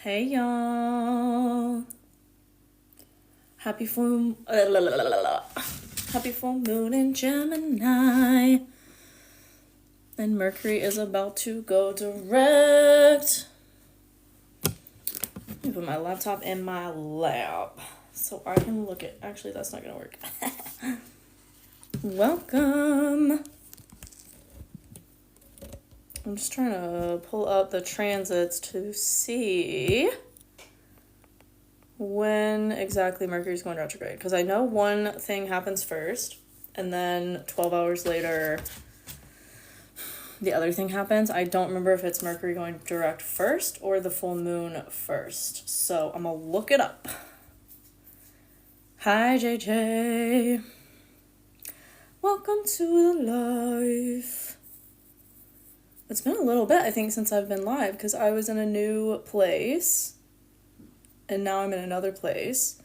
Hey y'all. Happy full Happy full moon in Gemini. And Mercury is about to go direct. Let me put my laptop in my lap so I can look at. Actually, that's not gonna work. Welcome. I'm just trying to pull up the transits to see when exactly Mercury's going retrograde. Because I know one thing happens first, and then 12 hours later, the other thing happens. I don't remember if it's Mercury going direct first or the full moon first. So I'm going to look it up. Hi, JJ. Welcome to the live. It's been a little bit, I think, since I've been live because I was in a new place and now I'm in another place.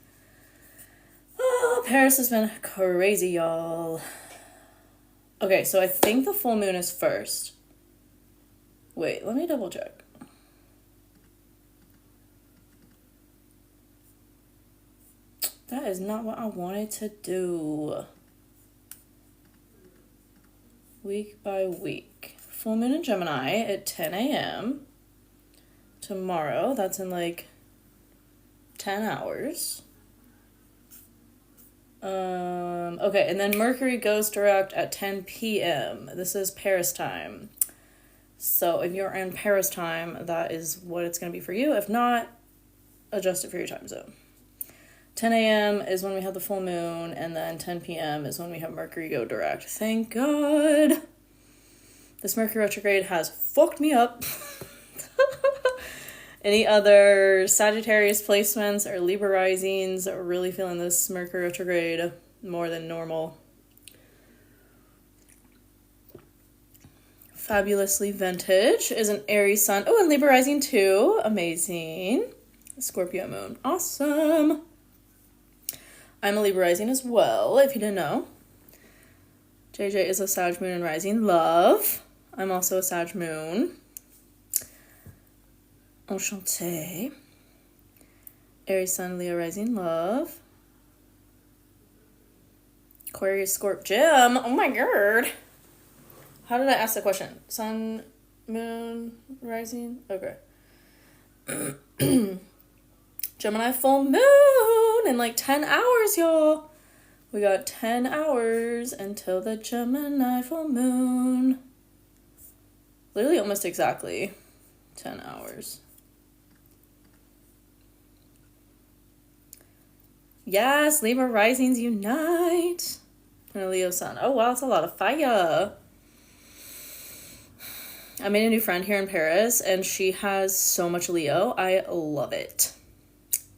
Oh, Paris has been crazy, y'all. Okay, so I think the full moon is first. Wait, let me double check. That is not what I wanted to do. Week by week. Full moon in Gemini at 10 a.m. tomorrow. That's in like 10 hours. Okay, and then Mercury goes direct at 10 p.m. This is Paris time. So if you're in Paris time, that is what it's going to be for you. If not, adjust it for your time zone. 10 a.m. is when we have the full moon, and then 10 p.m. is when we have Mercury go direct. Thank God. This Mercury retrograde has fucked me up. Any other Sagittarius placements or Libra risings are really feeling this Mercury retrograde more than normal. Fabulously Vintage is an Aries sun. Oh, and Libra rising too. Amazing. Scorpio moon. Awesome. I'm a Libra rising as well, if you didn't know. JJ is a Sag moon and rising. Love. I'm also a Sag moon. Enchanté. Aries sun, Leo rising. Love. Aquarius, Scorp, Gem. Oh my god. How did I ask the question? Sun, moon, rising? Okay. Gemini full moon in like 10 hours, y'all. We got 10 hours until the Gemini full moon. Literally almost exactly 10 hours. Yes, Libra risings unite. And a Leo sun. Oh wow, it's a lot of fire. I made a new friend here in Paris and she has so much Leo. I love it.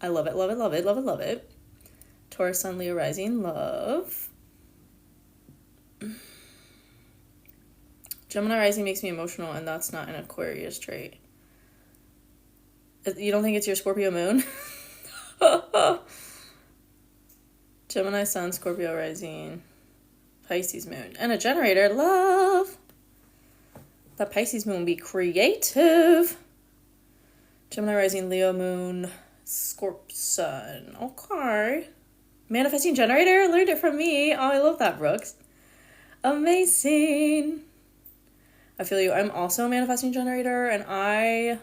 I love it, love it, love it, love it, love it. Taurus sun, Leo rising, love. Gemini rising makes me emotional and that's not an Aquarius trait. You don't think it's your Scorpio moon? Gemini sun, Scorpio rising, Pisces moon, and a generator, love. That Pisces moon be creative. Gemini rising, Leo moon, Scorp sun. Okay. Manifesting generator, learned it from me. Oh, I love that, Brooks. Amazing. I feel you. I'm also a manifesting generator, and I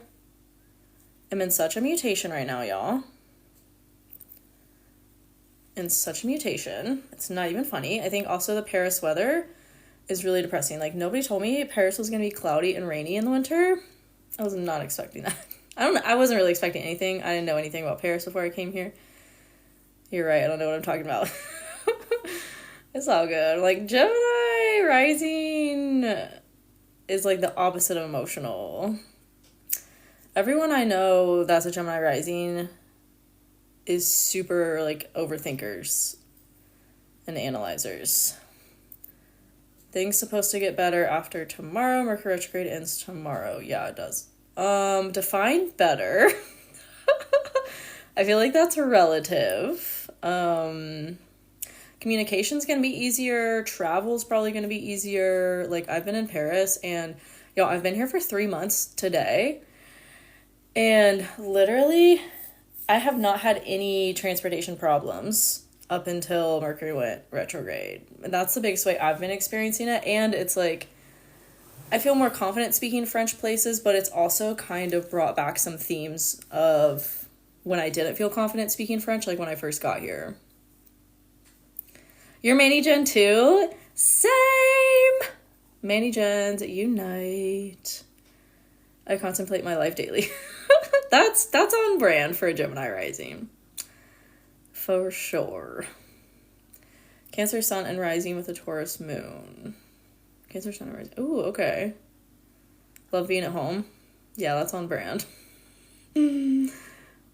am in such a mutation right now, y'all. In such a mutation. It's not even funny. I think also the Paris weather is really depressing. Like, nobody told me Paris was going to be cloudy and rainy in the winter. I was not expecting that. I wasn't really expecting anything. I didn't know anything about Paris before I came here. You're right. I don't know what I'm talking about. It's all good. Like, Gemini rising is like the opposite of emotional. Everyone I know that's a Gemini rising is super like overthinkers and analyzers. Things supposed to get better after tomorrow. Mercury retrograde ends tomorrow. Yeah, it does. Define better. I feel like that's relative. Communication's gonna be easier. Travel's probably gonna be easier. Like, I've been in Paris and, I've been here for 3 months today. And literally, I have not had any transportation problems up until Mercury went retrograde. And that's the biggest way I've been experiencing it. And it's like, I feel more confident speaking French places, but it's also kind of brought back some themes of when I didn't feel confident speaking French, like when I first got here. You're Manny Gen too? Same! Manny Gens, unite. I contemplate my life daily. That's on brand for a Gemini rising. For sure. Cancer sun and rising with a Taurus moon. Cancer sun and rising. Ooh, okay. Love being at home. Yeah, that's on brand.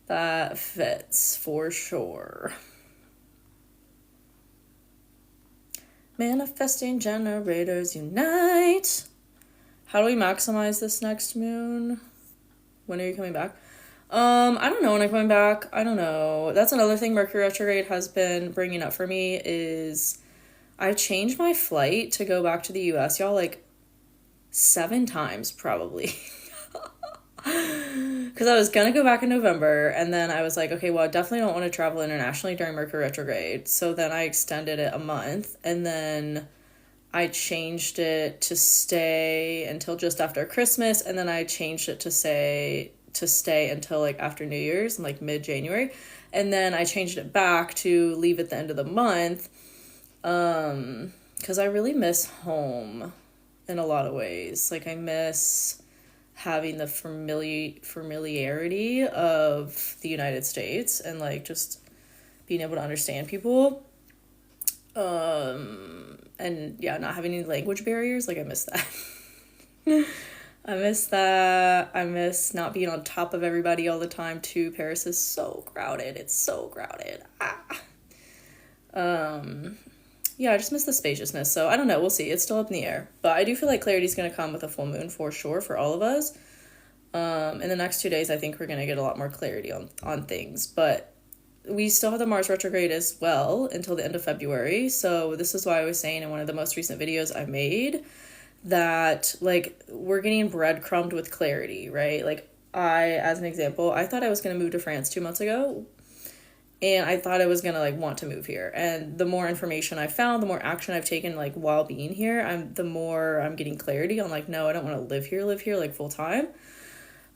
That fits for sure. Manifesting generators unite. How do we maximize this next moon? When are you coming back? I don't know when I'm coming back. I don't know. That's another thing Mercury retrograde has been bringing up for me is I changed my flight to go back to the US, y'all, like 7 times probably. Because I was going to go back in November, and then I was like, okay, well, I definitely don't want to travel internationally during Mercury retrograde. So then I extended it a month, and then I changed it to stay until just after Christmas, and then I changed it to stay until like after New Year's, like mid-January. And then I changed it back to leave at the end of the month, because I really miss home in a lot of ways. Like I miss having the familiarity of the United States and like just being able to understand people. And yeah, not having any language barriers. Like I miss that. I miss that. I miss not being on top of everybody all the time too. Paris is so crowded. It's so crowded. Yeah, I just miss the spaciousness. So I don't know. We'll see. It's still up in the air. But I do feel like clarity is going to come with a full moon for sure for all of us. In the next 2 days, I think we're going to get a lot more clarity on things. But we still have the Mars retrograde as well until the end of February. So this is why I was saying in one of the most recent videos I made that, like, we're getting breadcrumbed with clarity, right? Like, as an example, I thought I was going to move to France 2 months ago. And I thought I was going to, like, want to move here. And the more information I found, the more action I've taken, like, while being here, the more I'm getting clarity on, like, no, I don't want to live here, like, full time.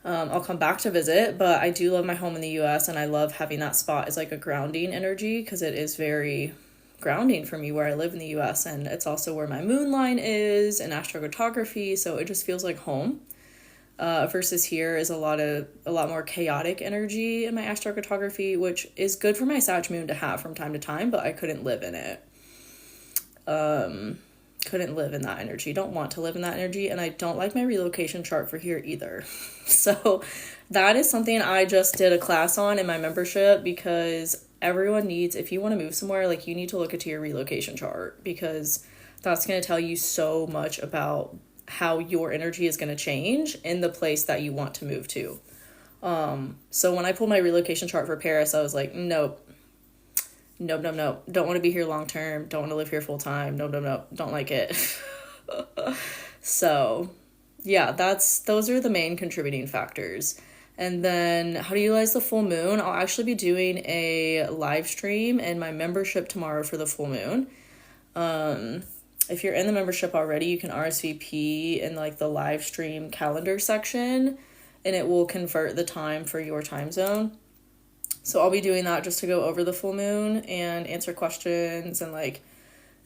I'll come back to visit, but I do love my home in the U.S. and I love having that spot as, like, a grounding energy because it is very grounding for me where I live in the U.S. And it's also where my moon line is in astrocartography, so it just feels like home. Versus here is a lot more chaotic energy in my astrocartography, which is good for my Sag moon to have from time to time, but I couldn't live in it. Couldn't live in that energy. Don't want to live in that energy, and I don't like my relocation chart for here either. So that is something I just did a class on in my membership because everyone needs, if you want to move somewhere, like you need to look into your relocation chart because that's going to tell you so much about how your energy is going to change in the place that you want to move to. So when I pulled my relocation chart for Paris, I was like, nope. Don't want to be here long term. Don't want to live here full time. Nope. Don't like it. So yeah, those are the main contributing factors. And then how to utilize the full moon. I'll actually be doing a live stream in my membership tomorrow for the full moon. If you're in the membership already, you can RSVP in like the live stream calendar section and it will convert the time for your time zone. So I'll be doing that just to go over the full moon and answer questions and like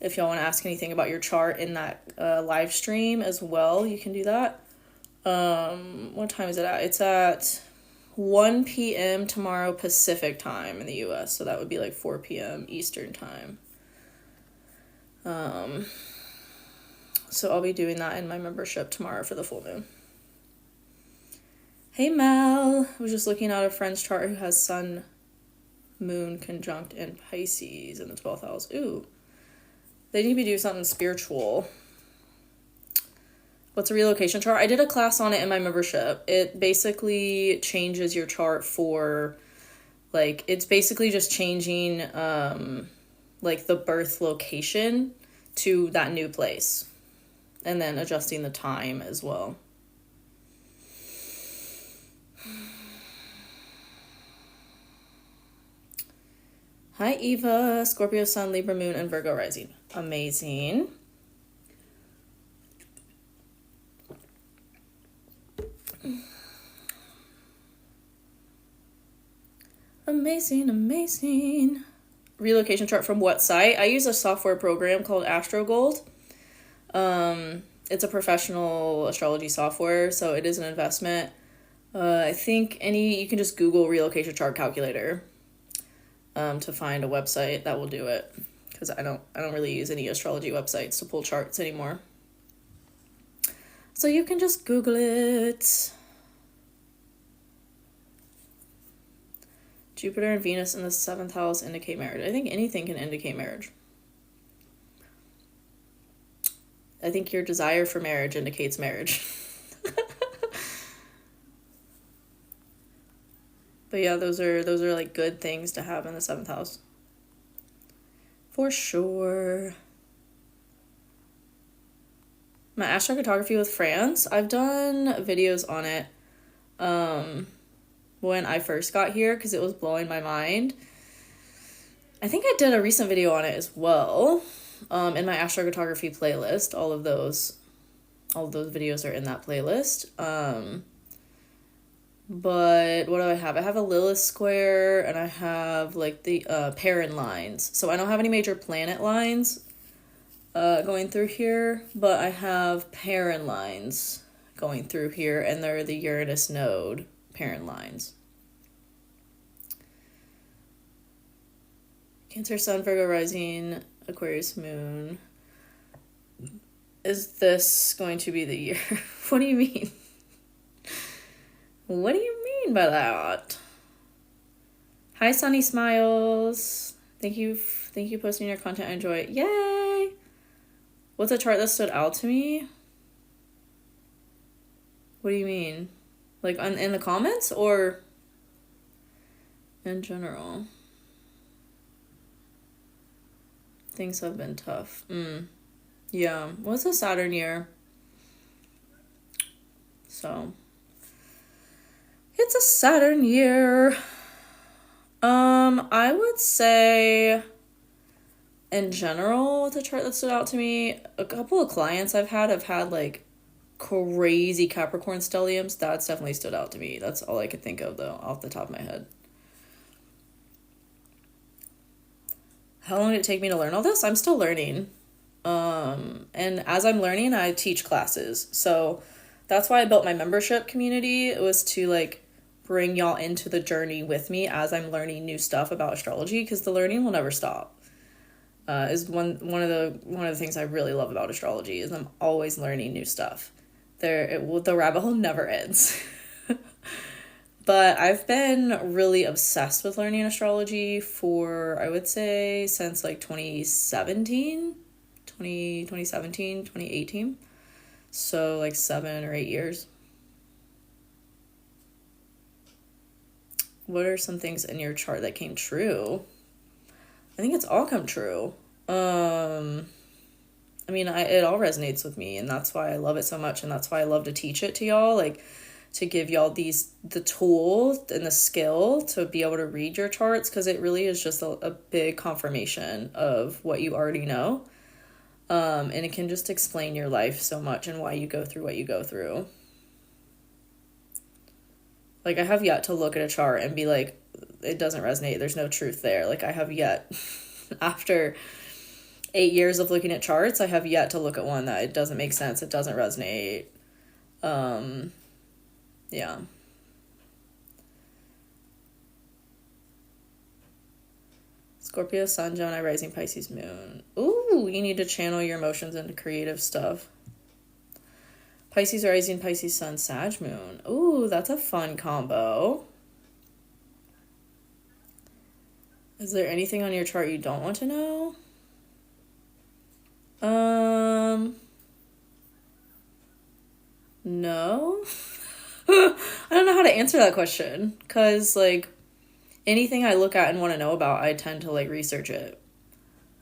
if y'all want to ask anything about your chart in that live stream as well, you can do that. What time is it at? It's at 1 p.m. tomorrow Pacific time in the US. So that would be like 4 p.m. Eastern time. So I'll be doing that in my membership tomorrow for the full moon. Hey Mel, I was just looking at a friend's chart who has sun, moon conjunct in Pisces in the 12th house. Ooh, they need to be doing something spiritual. What's a relocation chart? I did a class on it in my membership. It basically changes your chart for, like, it's basically just changing, like, the birth location to that new place. And then adjusting the time as well. Hi, Eva. Scorpio Sun, Libra Moon, and Virgo Rising. Amazing. Amazing. Relocation chart from what site? I use a software program called Astrologer. It's a professional astrology software, so it is an investment. I think you can just Google relocation chart calculator to find a website that will do it, because I don't really use any astrology websites to pull charts anymore. So you can just Google it. Jupiter and Venus in the 7th house indicate marriage. I think anything can indicate marriage. I think your desire for marriage indicates marriage. But yeah, those are like good things to have in the 7th house. For sure. My astrocartography with France, I've done videos on it when I first got here because it was blowing my mind. I think I did a recent video on it as well in my astrocartography playlist. All of those videos are in that playlist. But what do I have? I have a Lilith square, and I have like the Perrin lines. So I don't have any major planet lines going through here, but I have Perrin lines going through here, and they're the Uranus node Perrin lines. Cancer Sun, Virgo Rising, Aquarius Moon. Is this going to be the year? What do you mean? What do you mean by that? Hi, Sunny Smiles. Thank you posting your content. I enjoy it. Yay! What's a chart that stood out to me? What do you mean? Like in the comments or in general? Things have been tough. Yeah. What's a Saturn year? So it's a Saturn year. I would say in general, what's a chart that stood out to me? A couple of clients I've had like crazy Capricorn stelliums. That's definitely stood out to me. That's all I could think of though, off the top of my head. How long did it take me to learn all this? I'm still learning. And as I'm learning, I teach classes. So that's why I built my membership community. It was to like bring y'all into the journey with me as I'm learning new stuff about astrology, because the learning will never stop. Is one of the things I really love about astrology is I'm always learning new stuff. The rabbit hole never ends. But I've been really obsessed with learning astrology for, I would say, since like 2018. So like 7 or 8 years. What are some things in your chart that came true? I think it's all come true. I mean, it all resonates with me, and that's why I love it so much, and that's why I love to teach it to y'all, like to give y'all the tool and the skill to be able to read your charts, because it really is just a big confirmation of what you already know. And it can just explain your life so much and why you go through what you go through. Like, I have yet to look at a chart and be like, it doesn't resonate, there's no truth there. Like, I have yet, after 8 years of looking at charts, I have yet to look at one that it doesn't make sense, it doesn't resonate. Yeah. Scorpio, Sun, Gemini, Rising, Pisces, Moon. Ooh, you need to channel your emotions into creative stuff. Pisces Rising, Pisces Sun, Sag Moon. Ooh, that's a fun combo. Is there anything on your chart you don't want to know? No. I don't know how to answer that question, because like anything I look at and want to know about, I tend to like research it.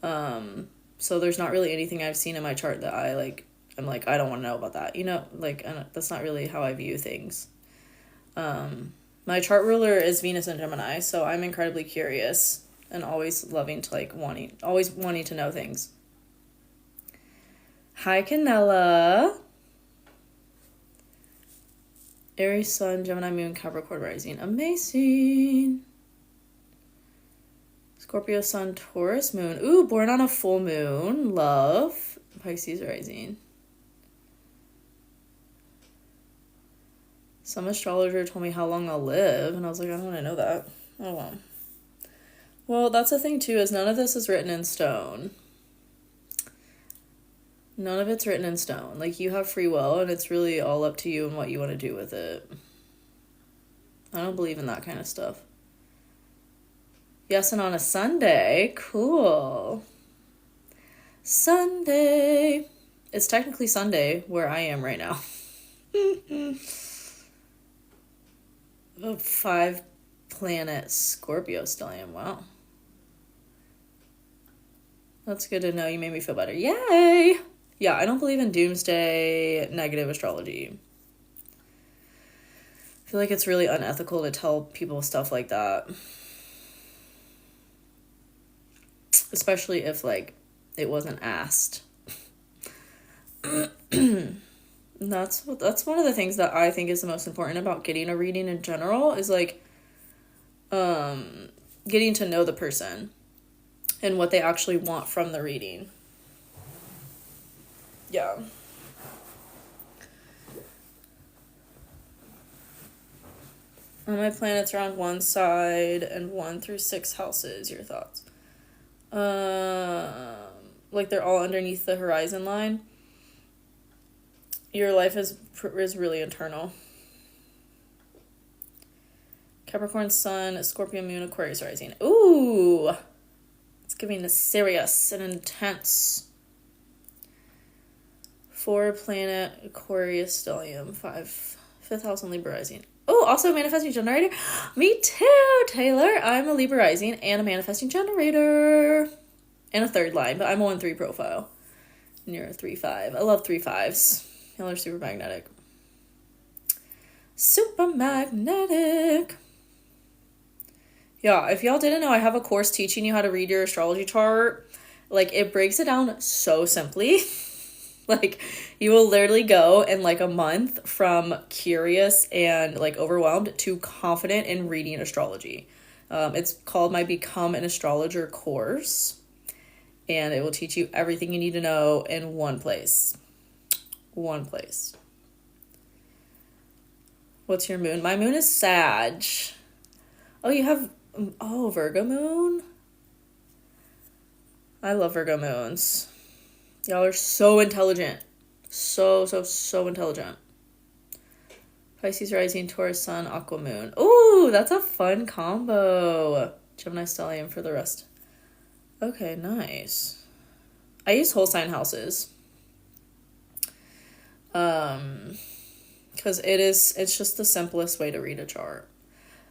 So there's not really anything I've seen in my chart that I'm like, I don't want to know about that. You know, like, that's not really how I view things. My chart ruler is Venus and Gemini, so I'm incredibly curious and always loving to like always wanting to know things. Hi, Canella. Aries Sun, Gemini Moon, Capricorn Rising. Amazing. Scorpio Sun, Taurus Moon. Ooh, born on a full moon. Love. Pisces Rising. Some astrologer told me how long I'll live, and I was like, I don't want to know that. Oh, well. Well, that's the thing, too, is none of this is written in stone. None of it's written in stone. Like, you have free will, and it's really all up to you and what you want to do with it. I don't believe in that kind of stuff. Yes, and on a Sunday. Cool. Sunday. It's technically Sunday where I am right now. 5 planet Scorpio still am. Wow. That's good to know. You made me feel better. Yay! Yeah, I don't believe in doomsday negative astrology. I feel like it's really unethical to tell people stuff like that. Especially if, like, it wasn't asked. That's one of the things that I think is the most important about getting a reading in general is, like, getting to know the person and what they actually want from the reading. Yeah. All my planets are on one side and 1 through 6 houses. Your thoughts? Like they're all underneath the horizon line. Your life is really internal. Capricorn Sun, Scorpio Moon, Aquarius Rising. Ooh! It's giving us serious and intense. 4 planet Aquarius Stellium. 5th house on Libra Rising. Oh, also a manifesting generator. Me too, Taylor. I'm a Libra Rising and a manifesting generator. And a 3rd line, but I'm a 1-3 profile. And you're a 3-5. I love 3-5s. Y'all are super magnetic. Super magnetic. Yeah, if y'all didn't know, I have a course teaching you how to read your astrology chart. Like, it breaks it down so simply. Like, you will literally go in, like, a month from curious and, like, overwhelmed to confident in reading astrology. It's called my Become an Astrologer course. And it will teach you everything you need to know in one place. One place. What's your moon? My moon is Sag. Oh, you have... Oh, Virgo moon? I love Virgo moons. Y'all are so intelligent. So intelligent. Pisces Rising, Taurus Sun, Aqua Moon. Ooh, that's a fun combo. Gemini Stellium for the rest. Okay, nice. I use whole sign houses. Because it's just the simplest way to read a chart.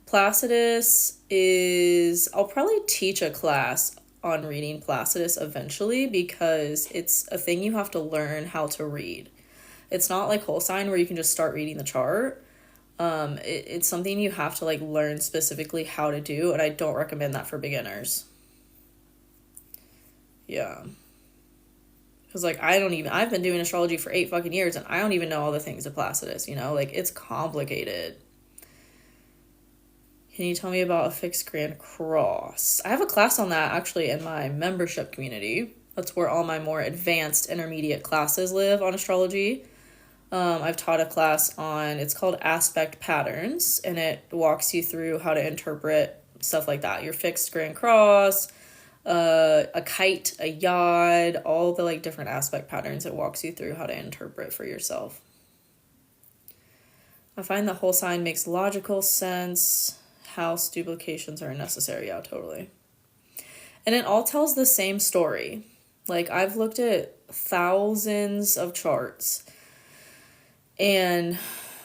Placidus is... I'll probably teach a class on reading Placidus eventually because it's a thing you have to learn how to read. It's not like whole sign where you can just start reading the chart. It's something you have to like learn specifically how to do, and I don't recommend that for beginners. Yeah. Because like I've been doing astrology for 8 fucking years and I don't even know all the things of Placidus, you know? Like it's complicated. Can you tell me about a fixed grand cross? I have a class on that actually in my membership community. That's where all my more advanced intermediate classes live on astrology. I've taught a class on, it's called Aspect Patterns, and it walks you through how to interpret stuff like that. Your fixed grand cross, a kite, a yod, all the like different aspect patterns. It walks you through how to interpret for yourself. I find the whole sign makes logical sense. House duplications are necessary. Yeah, totally. And it all tells the same story. Like, I've looked at thousands of charts, and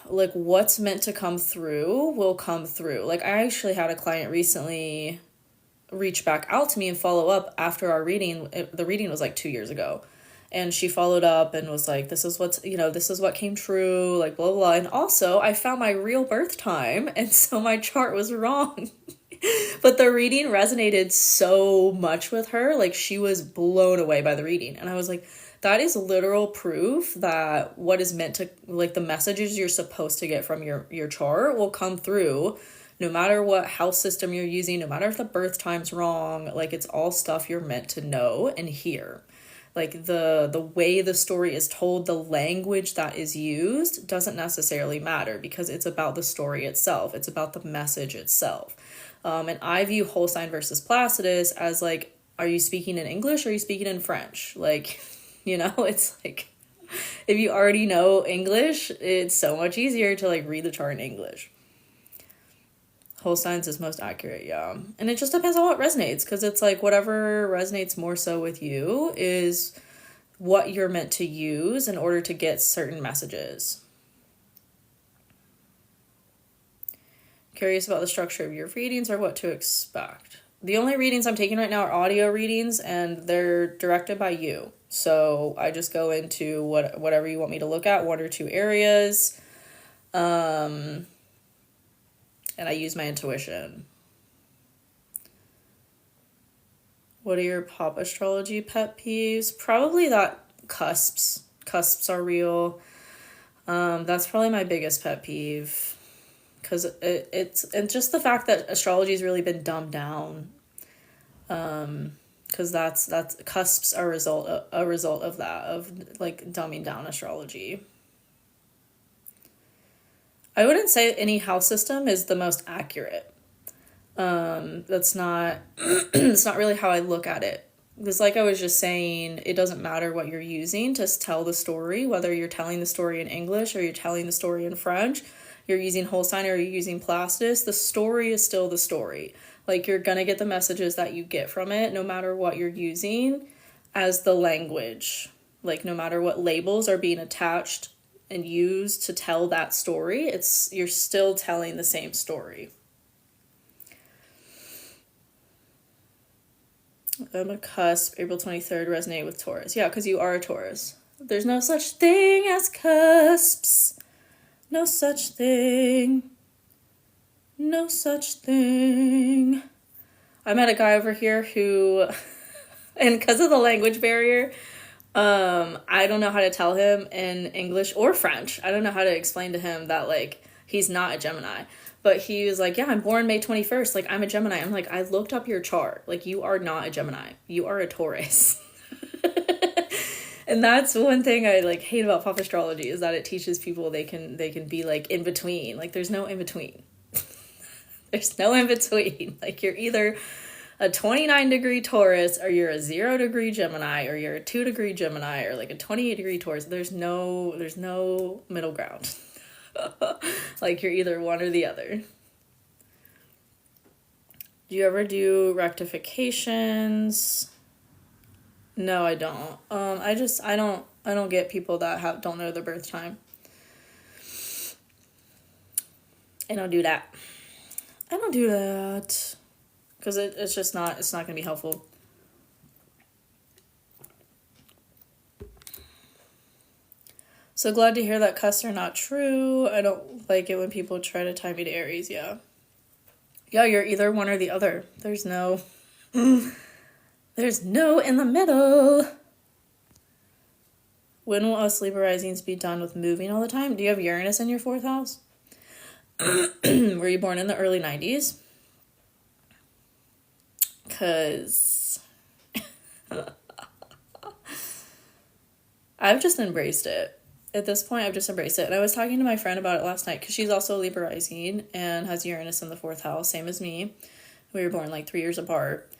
like what's meant to come through will come through. Like, I actually had a client recently reach back out to me and follow up after our reading. The reading was like 2 years ago. And she followed up and was like, this is what came true, like, blah, blah, blah. And also, I found my real birth time, and so my chart was wrong. But the reading resonated so much with her. Like, she was blown away by the reading. And I was like, that is literal proof that what is meant to, like, the messages you're supposed to get from your chart will come through no matter what house system you're using, no matter if the birth time's wrong. Like, it's all stuff you're meant to know and hear. Like, the way the story is told, the language that is used doesn't necessarily matter, because it's about the story itself. It's about the message itself. And I view whole sign versus Placidus as like, are you speaking in English or are you speaking in French? Like, it's like, if you already know English, it's so much easier to like read the chart in English. Whole signs is most accurate, yeah. And it just depends on what resonates, because it's like whatever resonates more so with you is what you're meant to use in order to get certain messages. Curious about the structure of your readings or what to expect. The only readings I'm taking right now are audio readings, and they're directed by you. So I just go into whatever you want me to look at, 1 or 2 areas. And I use my intuition. What are your pop astrology pet peeves? Probably that cusps. Cusps are real. That's probably my biggest pet peeve. Because it's just the fact that astrology has really been dumbed down. Because that's cusps are a result of that, of like dumbing down astrology. I wouldn't say any house system is the most accurate. That's not it's not really how I look at it. Because like I was just saying, it doesn't matter what you're using to tell the story, whether you're telling the story in English or you're telling the story in French, you're using whole sign or you're using Placidus, the story is still the story. Like, you're gonna get the messages that you get from it, no matter what you're using as the language. Like, no matter what labels are being attached and used to tell that story, you're still telling the same story. I'm a cusp, April 23rd, resonate with Taurus. Yeah, because you are a Taurus. There's no such thing as cusps. No such thing. No such thing. I met a guy over here who, and because of the language barrier, I don't know how to tell him in English or French. I don't know how to explain to him that, like, he's not a Gemini. But he was like, yeah, I'm born May 21st. Like, I'm a Gemini. I'm like, I looked up your chart. Like, you are not a Gemini. You are a Taurus. And that's one thing I, like, hate about pop astrology, is that it teaches people they can be, like, in between. Like, there's no in between. There's no in between. Like, you're either a 29-degree Taurus, or you're a 0-degree Gemini, or you're a 2-degree Gemini, or like a 28-degree Taurus. There's no middle ground. Like, you're either one or the other. Do you ever do rectifications? No, I don't. I don't get people that don't know their birth time. I don't do that. Because it's not going to be helpful. So glad to hear that cusps are not true. I don't like it when people try to tie me to Aries, yeah. Yeah, you're either one or the other. There's no in the middle. When will us Libra risings be done with moving all the time? Do you have Uranus in your 4th house? Were you born in the early 90s? Because I've just embraced it. At this point, I've just embraced it. And I was talking to my friend about it last night, because she's also Libra rising and has Uranus in the 4th house, same as me. We were born like 3 years apart.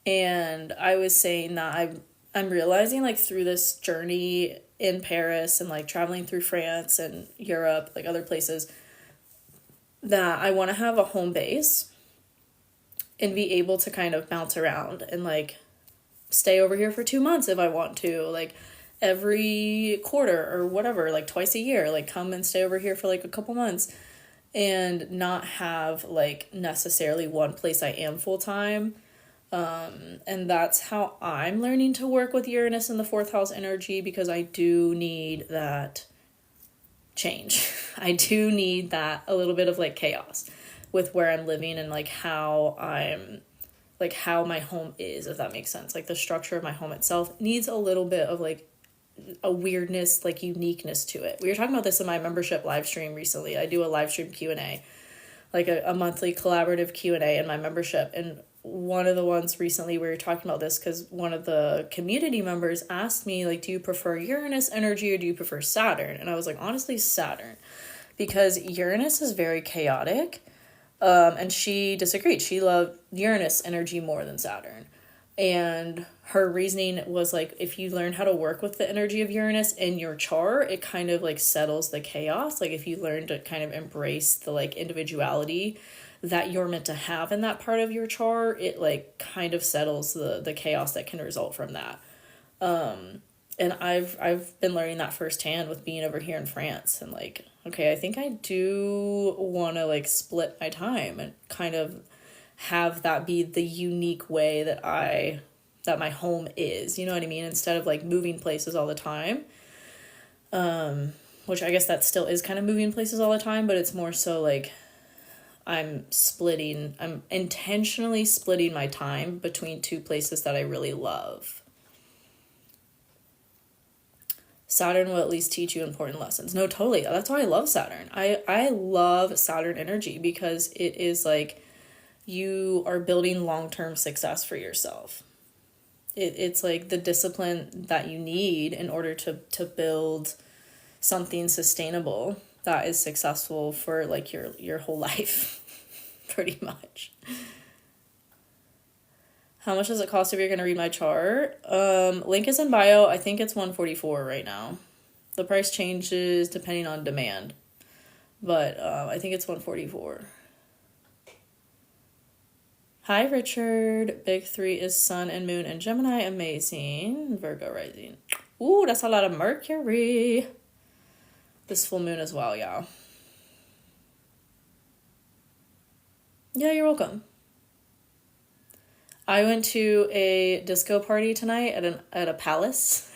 And I was saying that I'm realizing, like, through this journey in Paris and like traveling through France and Europe, like other places, that I want to have a home base and be able to kind of bounce around and like stay over here for 2 months if I want to, like every quarter or whatever, like twice a year, like come and stay over here for like a couple months, and not have like necessarily one place I am full time. And that's how I'm learning to work with Uranus in the 4th house energy, because I do need that change. I do need that, a little bit of like chaos, with where I'm living and like how my home is, if that makes sense. Like the structure of my home itself needs a little bit of like a weirdness, like uniqueness to it. We were talking about this in my membership live stream recently. I do a live stream Q&A, like a monthly collaborative Q&A in my membership. And one of the ones recently we were talking about this because one of the community members asked me, like, do you prefer Uranus energy or do you prefer Saturn? And I was like, honestly, Saturn, because Uranus is very chaotic. And she disagreed. She loved Uranus energy more than Saturn. And her reasoning was like, if you learn how to work with the energy of Uranus in your chart, it kind of like settles the chaos. Like if you learn to kind of embrace the like individuality that you're meant to have in that part of your chart, it like kind of settles the chaos that can result from that. And I've been learning that firsthand with being over here in France, and like, okay, I think I do want to like split my time and kind of have that be the unique way that my home is, you know what I mean? Instead of like moving places all the time. Which I guess that still is kind of moving places all the time, but it's more so like I'm intentionally splitting my time between two places that I really love. Saturn will at least teach you important lessons. No, totally. That's why I love Saturn. I love Saturn energy because it is like you are building long-term success for yourself. It's like the discipline that you need in order to build something sustainable that is successful for like your whole life, pretty much. How much does it cost if you're going to read my chart? Link is in bio. I think it's $144 right now. The price changes depending on demand, but I think it's $144. Hi, Richard. Big 3 is Sun and Moon and Gemini. Amazing. Virgo rising. Ooh, that's a lot of Mercury. This full moon as well, yeah. Yeah, you're welcome. I went to a disco party tonight at a palace.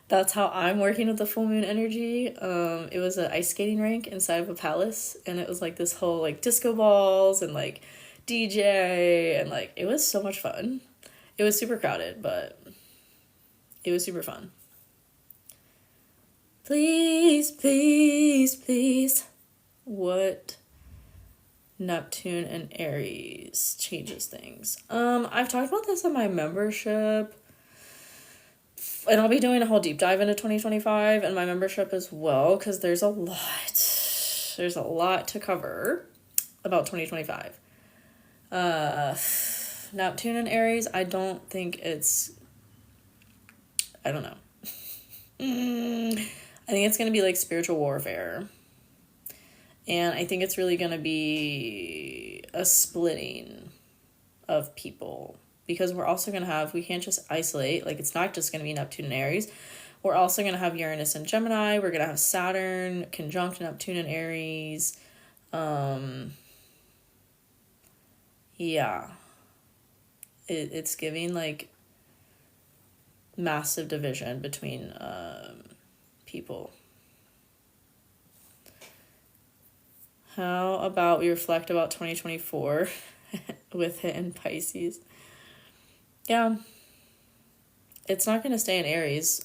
That's how I'm working with the full moon energy. It was an ice skating rink inside of a palace, and it was like this whole like disco balls and like DJ, and like it was so much fun. It was super crowded, but it was super fun. Please, please, please. What Neptune and Aries changes things? I've talked about this in my membership, and I'll be doing a whole deep dive into 2025 and my membership as well, because there's a lot to cover about 2025. Neptune and Aries, I don't know. I think it's going to be like spiritual warfare. And I think it's really going to be a splitting of people. Because we're also going to have, we can't just isolate. Like, it's not just going to be Neptune and Aries. We're also going to have Uranus and Gemini. We're going to have Saturn conjunct Neptune and Aries. Yeah. It's giving, like, massive division between people. How about we reflect about 2024 with it in Pisces? Yeah. It's not going to stay in Aries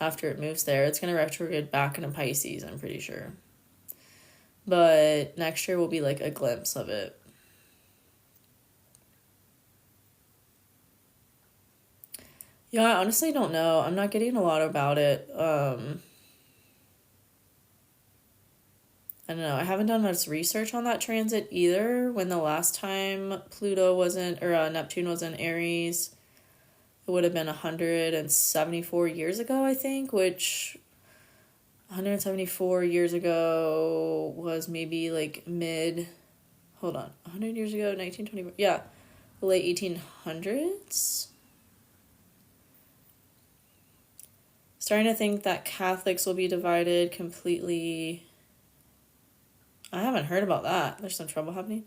after it moves there. It's going to retrograde back into Pisces, I'm pretty sure. But next year will be like a glimpse of it. Yeah, I honestly don't know. I'm not getting a lot about it. I don't know. I haven't done much research on that transit either. When the last time Neptune was in Aries, it would have been 174 years ago, I think, which 174 years ago was maybe like 100 years ago, 1924. Yeah, the late 1800s. Starting to think that Catholics will be divided completely. I haven't heard about that. There's some trouble happening.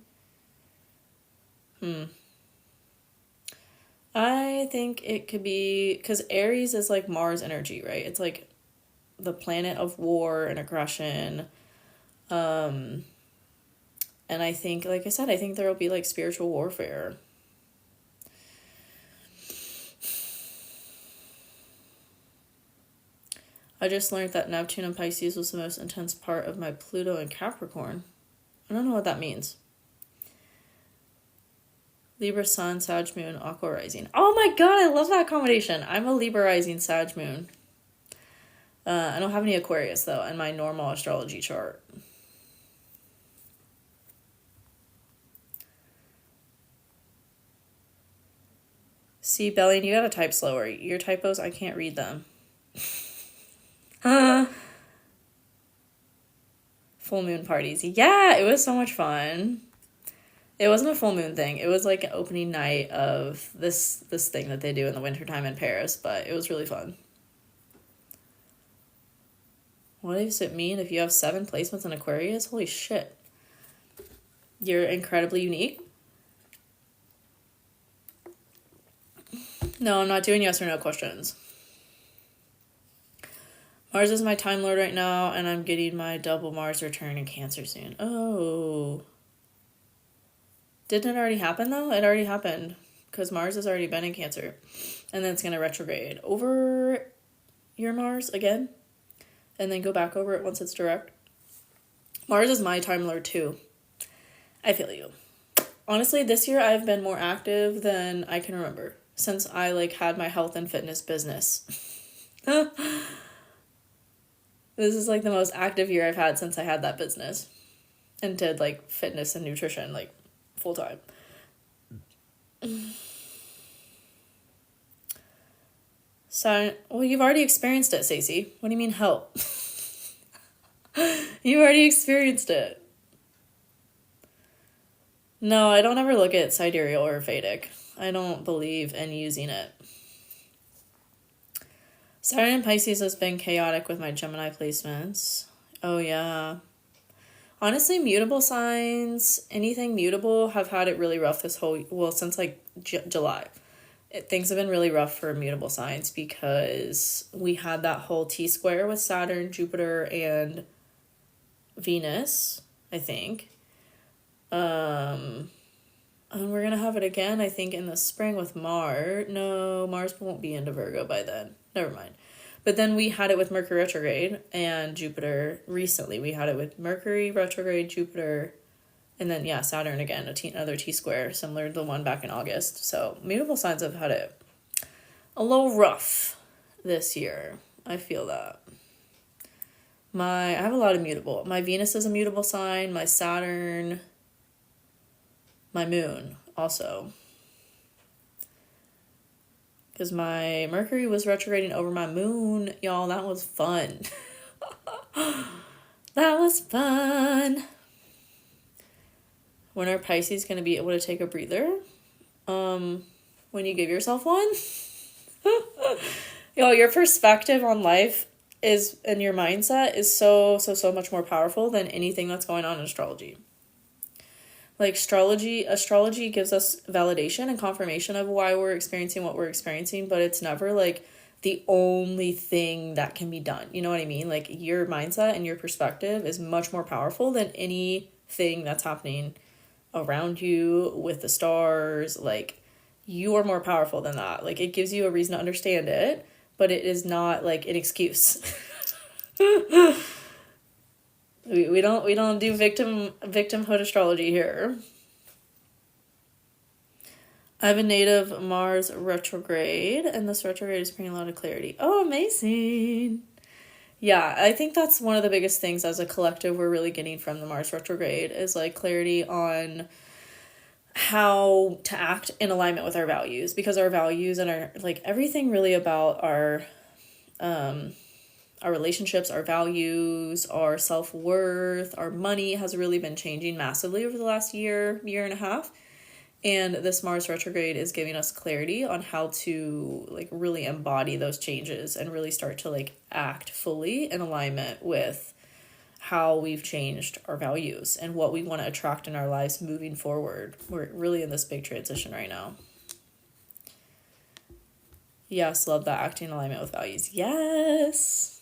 I think it could be, because Aries is like Mars energy, right? It's like the planet of war and aggression. And I think, like I said, I think there will be like spiritual warfare. I just learned that Neptune and Pisces was the most intense part of my Pluto and Capricorn. I don't know what that means. Libra Sun, Sag Moon, Aqua Rising. Oh my god, I love that combination. I'm a Libra Rising, Sag Moon. I don't have any Aquarius, though, in my normal astrology chart. See, Belly, you gotta type slower. Your typos, I can't read them. Full moon parties. Yeah, it was so much fun. It wasn't a full moon thing. It was like an opening night of this thing that they do in the wintertime in Paris, but it was really fun. What does it mean if you have 7 placements in Aquarius? Holy shit. You're incredibly unique. No, I'm not doing yes or no questions. Mars is my Time Lord right now, and I'm getting my double Mars return in Cancer soon. Oh. Didn't it already happen, though? It already happened, because Mars has already been in Cancer. And then it's going to retrograde over your Mars again, and then go back over it once it's direct. Mars is my Time Lord, too. I feel you. Honestly, this year I've been more active than I can remember, since I, like, had my health and fitness business. This is, like, the most active year I've had since I had that business. And did, like, fitness and nutrition, like, full time. So, well, you've already experienced it, Stacey. What do you mean help? You already experienced it. No, I don't ever look at sidereal or Vedic. I don't believe in using it. Saturn in Pisces has been chaotic with my Gemini placements. Oh, yeah. Honestly, mutable signs, anything mutable, have had it really rough since like July. Things have been really rough for mutable signs because we had that whole T-square with Saturn, Jupiter, and Venus, I think. And we're going to have it again, I think, in the spring with Mars. No, Mars won't be into Virgo by then. Never mind. But then we had it with Mercury retrograde and Jupiter recently. We had it with Mercury retrograde, Jupiter, and then, yeah, Saturn again, another T-square, similar to the one back in August. So mutable signs have had it a little rough this year. I feel that. I have a lot of mutable. My Venus is a mutable sign. My Saturn, my moon also. Because my Mercury was retrograding over my moon. Y'all, that was fun. That was fun. When are Pisces going to be able to take a breather? When you give yourself one? Yo, your perspective on life is, and your mindset is so much more powerful than anything that's going on in astrology. Like, astrology gives us validation and confirmation of why we're experiencing what we're experiencing, but it's never, like, the only thing that can be done. You know what I mean? Like, your mindset and your perspective is much more powerful than anything that's happening around you with the stars. Like, you are more powerful than that. Like, it gives you a reason to understand it, but it is not, like, an excuse. We don't do victimhood astrology here. I have a native Mars retrograde, and this retrograde is bringing a lot of clarity. Oh, amazing. Yeah, I think that's one of the biggest things as a collective we're really getting from the Mars retrograde is, like, clarity on how to act in alignment with our values, because our values and our, like, everything really about our relationships, our values, our self-worth, our money has really been changing massively over the last year and a half. And this Mars retrograde is giving us clarity on how to, like, really embody those changes and really start to, like, act fully in alignment with how we've changed our values and what we want to attract in our lives moving forward. We're really in this big transition right now. Yes, love that, acting in alignment with values. Yes.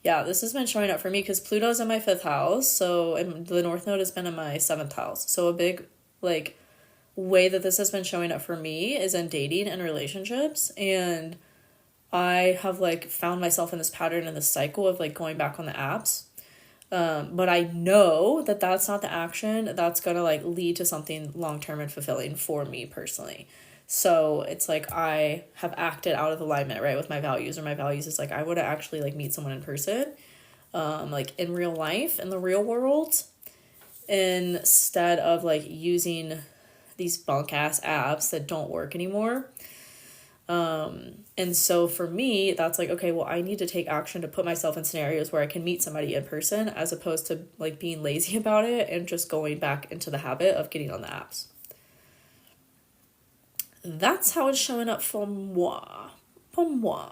Yeah, this has been showing up for me because Pluto's in my 5th house, so and the North Node has been in my 7th house. So a big, like, way that this has been showing up for me is in dating and relationships. And I have, like, found myself in this pattern and this cycle of, like, going back on the apps. But I know that that's not the action that's gonna, like, lead to something long-term and fulfilling for me personally. So it's like I have acted out of alignment, right, with my values, or my values is like I would actually like meet someone in person, like in real life, in the real world, instead of like using these bunk ass apps that don't work anymore. And so for me, that's like, okay, well, I need to take action to put myself in scenarios where I can meet somebody in person, as opposed to like being lazy about it and just going back into the habit of getting on the apps. That's how it's showing up for moi. For moi.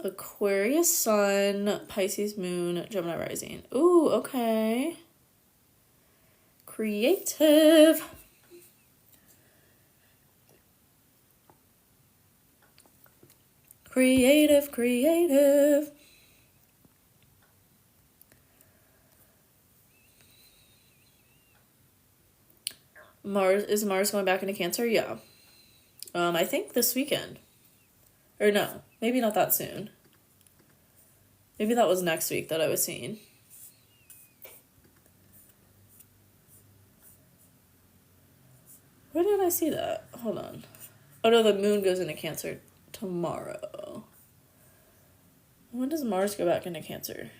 Aquarius sun, Pisces moon, Gemini rising. Ooh, okay. Creative. Creative, creative. Is Mars going back into Cancer? Yeah. I think this weekend. Or no, maybe not that soon. Maybe that was next week that I was seeing. Where did I see that? Hold on. Oh no, the moon goes into Cancer tomorrow. When does Mars go back into Cancer?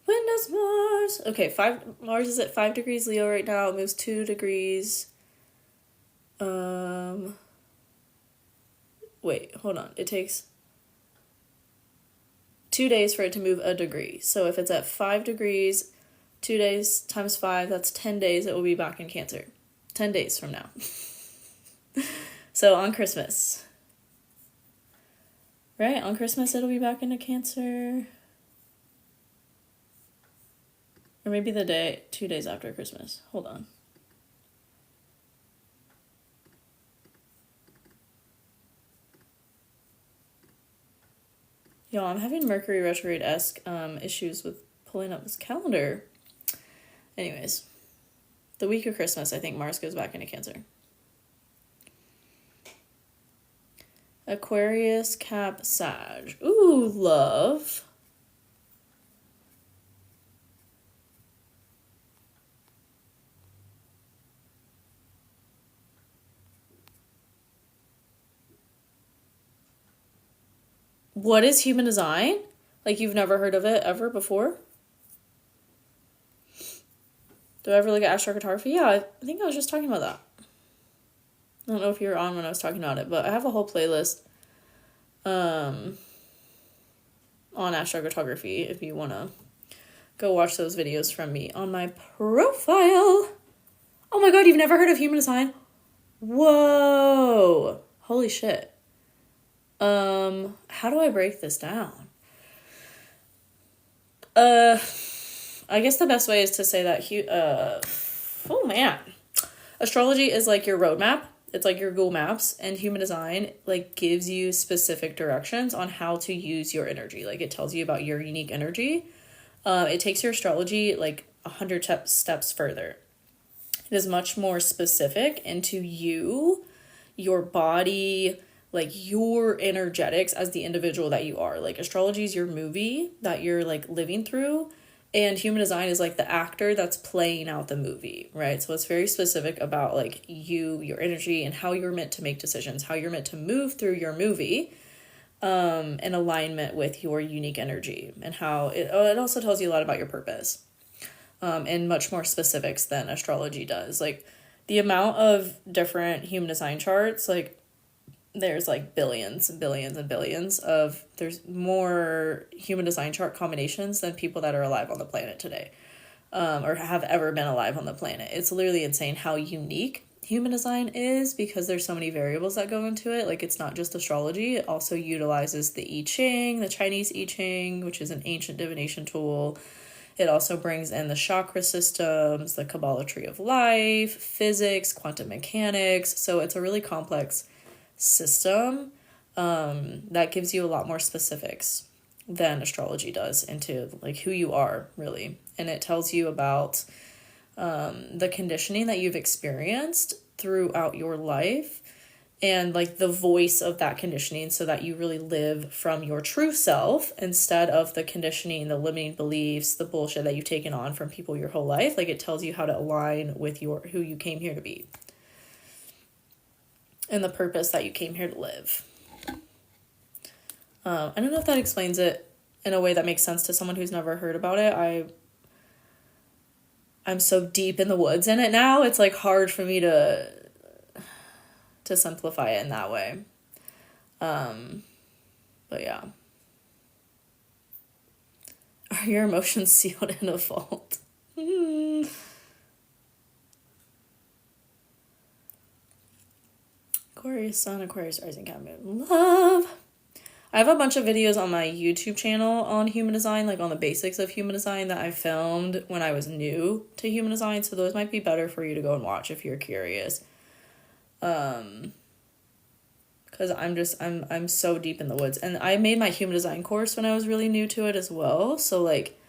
When does Mars... Okay, Mars is at 5 degrees Leo right now. It moves 2 degrees. Wait, hold on. It takes 2 days for it to move a degree. So if it's at 5 degrees, 2 days times 5, that's 10 days. It will be back in Cancer. 10 days from now. So on Christmas. Right? On Christmas, it'll be back into Cancer. Or maybe 2 days after Christmas. Hold on. Y'all, I'm having Mercury retrograde-esque issues with pulling up this calendar. Anyways, the week of Christmas, I think Mars goes back into Cancer. Aquarius, Cap, Sag. Ooh, love. What is human design? Like you've never heard of it ever before? Do I ever look at astrocartography? Yeah, I think I was just talking about that. I don't know if you were on when I was talking about it, but I have a whole playlist on astrocartography if you want to go watch those videos from me on my profile. Oh my god, you've never heard of human design? Whoa. Holy shit. How do I break this down? I guess the best way is to say that oh man. Astrology is like your roadmap. It's like your Google Maps, and human design like gives you specific directions on how to use your energy. Like it tells you about your unique energy. It takes your astrology like 100 steps further. It is much more specific into you, your body, like your energetics as the individual that you are. Like astrology is your movie that you're like living through, and human design is like the actor that's playing out the movie, right? So it's very specific about like you, your energy, and how you're meant to make decisions, how you're meant to move through your movie in alignment with your unique energy, and how it also tells you a lot about your purpose and much more specifics than astrology does. Like the amount of different human design charts, like there's like billions and billions and billions of, there's more human design chart combinations than people that are alive on the planet today, or have ever been alive on the planet. It's literally insane how unique human design is because there's so many variables that go into it. Like it's not just astrology. It also utilizes the I Ching, the Chinese I Ching, which is an ancient divination tool. It also brings in the chakra systems, the Kabbalah tree of life, physics, quantum mechanics. So it's a really complex system that gives you a lot more specifics than astrology does into like who you are really. And it tells you about the conditioning that you've experienced throughout your life and like the voice of that conditioning so that you really live from your true self instead of the conditioning, the limiting beliefs, the bullshit that you've taken on from people your whole life. Like it tells you how to align with who you came here to be and the purpose that you came here to live. I don't know if that explains it in a way that makes sense to someone who's never heard about it. I'm so deep in the woods in it now. It's like hard for me to simplify it in that way. But yeah. Are your emotions sealed in a vault? Aquarius Sun, Aquarius Rising, Cat Moon, Love. I have a bunch of videos on my YouTube channel on human design, like on the basics of human design that I filmed when I was new to human design. So those might be better for you to go and watch if you're curious. Because I'm so deep in the woods. And I made my human design course when I was really new to it as well. So like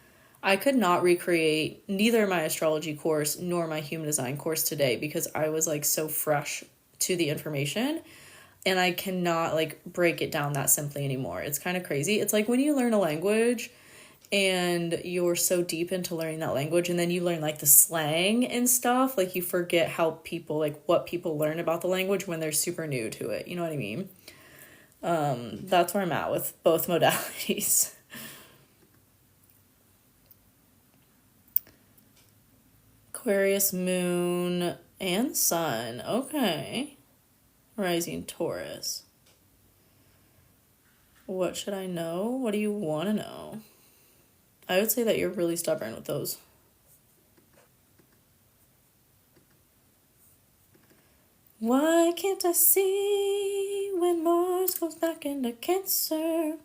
I could not recreate neither my astrology course nor my human design course today because I was like so fresh to the information. And I cannot, like, break it down that simply anymore. It's kind of crazy. It's like when you learn a language and you're so deep into learning that language and then you learn, like, the slang and stuff. Like, you forget how people, like, what people learn about the language when they're super new to it. You know what I mean? That's where I'm at with both modalities. Aquarius, Moon, and Sun. Okay. Rising Taurus. What should I know? What do you want to know? I would say that you're really stubborn with those. Why can't I see when Mars goes back into Cancer?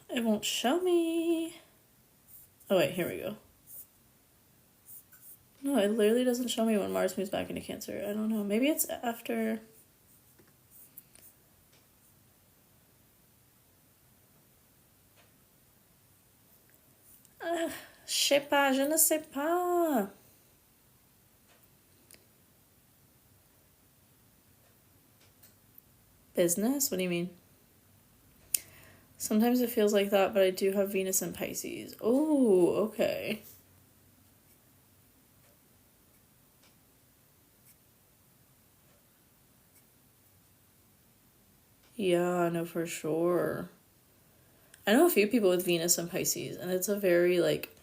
It won't show me. Oh wait, here we go. No, it literally doesn't show me when Mars moves back into Cancer. I don't know. Maybe it's after. Je sais pas, je ne sais pas. Business? What do you mean? Sometimes it feels like that, but I do have Venus in Pisces. Oh, okay. Yeah, I know for sure. I know a few people with Venus and Pisces, and it's a very, like,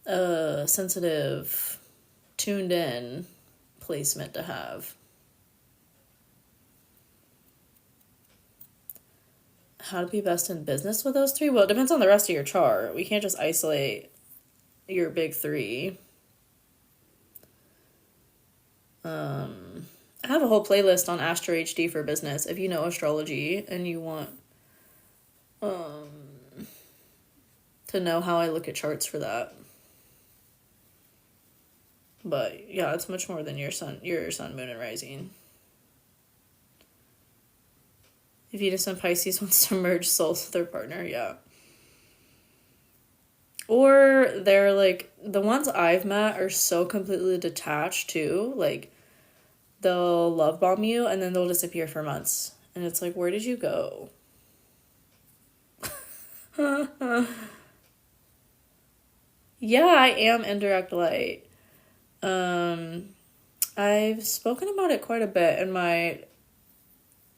sensitive, tuned in placement to have. How to be best in business with those three? Well, it depends on the rest of your chart. We can't just isolate your big three. I have a whole playlist on Astro HD for business if you know astrology and you want to know how I look at charts for that. But yeah, it's much more than your sun, moon, and rising. If Venus and Pisces wants to merge souls with their partner, yeah. Or they're like, the ones I've met are so completely detached too. Like, they'll love bomb you and then they'll disappear for months. And it's like, where did you go? Yeah, I am indirect light. I've spoken about it quite a bit in my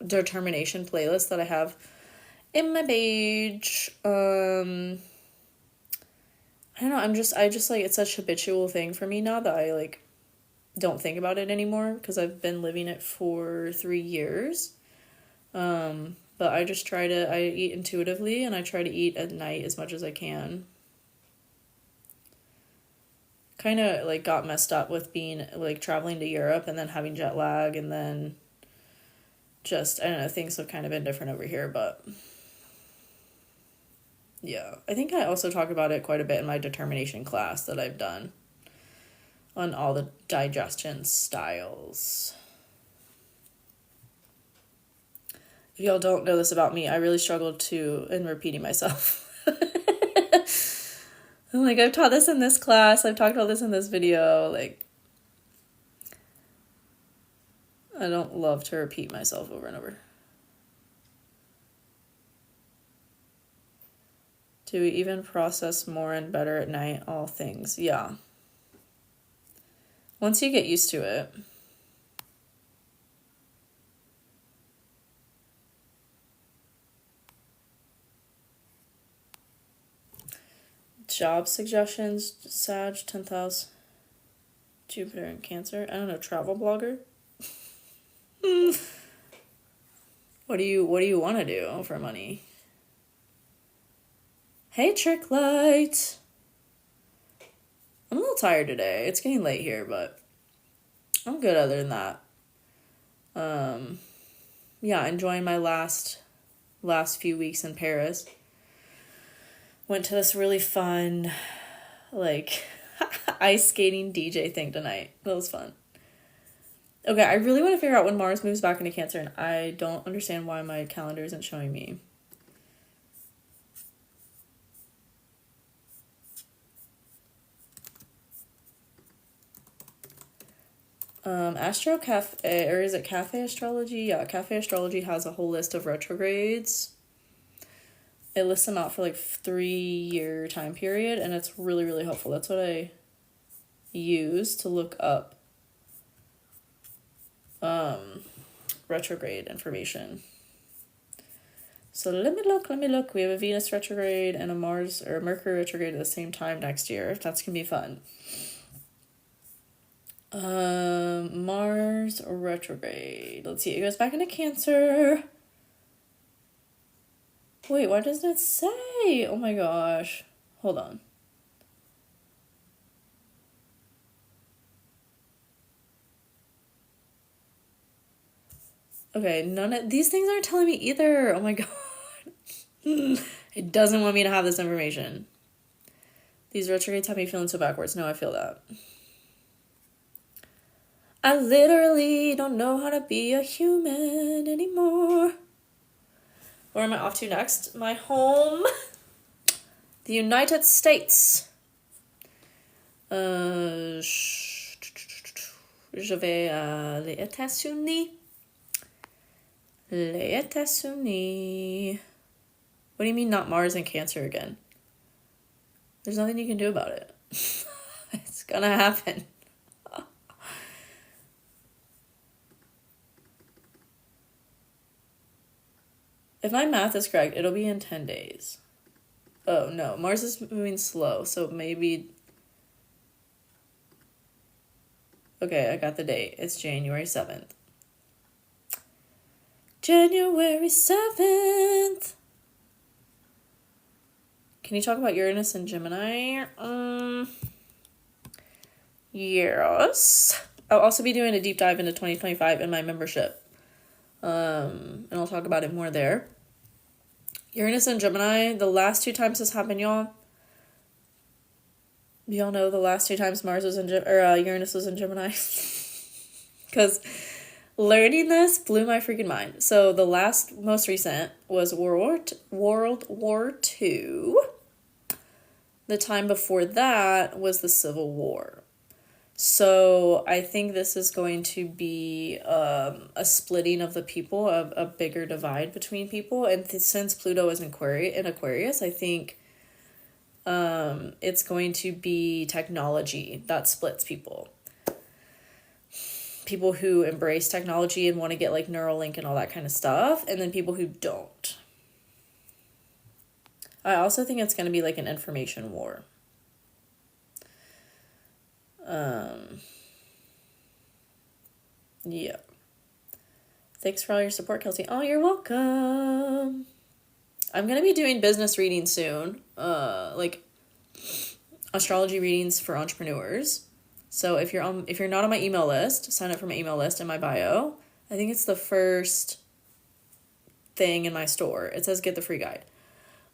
determination playlist that I have in my page. I don't know, I just like, it's such a habitual thing for me now that I like don't think about it anymore because I've been living it for 3 years. But I just I eat intuitively and I try to eat at night as much as I can. Kind of like got messed up with being like traveling to Europe and then having jet lag and then just, I don't know, things have kind of been different over here, but Yeah. I think I also talk about it quite a bit in my determination class that I've done on all the digestion styles. If y'all don't know this about me, I really struggle in repeating myself. Like, I've taught this in this class, I've talked about this in this video, like, I don't love to repeat myself over and over. Do we even process more and better at night? All things, yeah. Once you get used to it. Job suggestions, Sag, 10,000, Jupiter and Cancer. I don't know, travel blogger? What do you want to do for money? Hey, Trick Light. I'm a little tired today. It's getting late here, but I'm good other than that. Yeah, enjoying my last few weeks in Paris. Went to this really fun, like, ice skating DJ thing tonight. That was fun. Okay, I really want to figure out when Mars moves back into Cancer, and I don't understand why my calendar isn't showing me. Astro Cafe, or is it Cafe Astrology? Yeah, Cafe Astrology has a whole list of retrogrades. It lists them out for like 3-year time period, and it's really, really helpful. That's what I use to look up retrograde information. So let me look. We have a Venus retrograde and a Mars or a Mercury retrograde at the same time next year. That's gonna be fun. Mars retrograde. Let's see. It goes back into Cancer. Wait, why doesn't it say? Oh my gosh. Hold on. Okay, none of these things aren't telling me either. Oh my god. It doesn't want me to have this information. These retrogrades have me feeling so backwards. No, I feel that. I literally don't know how to be a human anymore. Where am I off to next? My home. The United States. Je vais les États-Unis. Les États-Unis. What do you mean not Mars and Cancer again? There's nothing you can do about it. It's gonna happen. If my math is correct, it'll be in 10 days. Oh, no. Mars is moving slow, so maybe... Okay, I got the date. It's January 7th. January 7th! Can you talk about Uranus and Gemini? Yes. I'll also be doing a deep dive into 2025 in my membership. And I'll talk about it more there. Uranus and Gemini, the last 2 times this happened, y'all. Y'all know the last 2 times Mars was in Uranus was in Gemini. Because learning this blew my freaking mind. So the most recent was World War II. The time before that was the Civil War. So I think this is going to be a splitting of the people, a bigger divide between people. And since Pluto is in Aquarius, I think it's going to be technology that splits people. People who embrace technology and want to get like Neuralink and all that kind of stuff, and then people who don't. I also think it's going to be like an information war. Yeah. Thanks for all your support, Kelsey. Oh, you're welcome. I'm going to be doing business readings soon. Like astrology readings for entrepreneurs. So if you're not on my email list, sign up for my email list in my bio. I think it's the first thing in my store. It says get the free guide.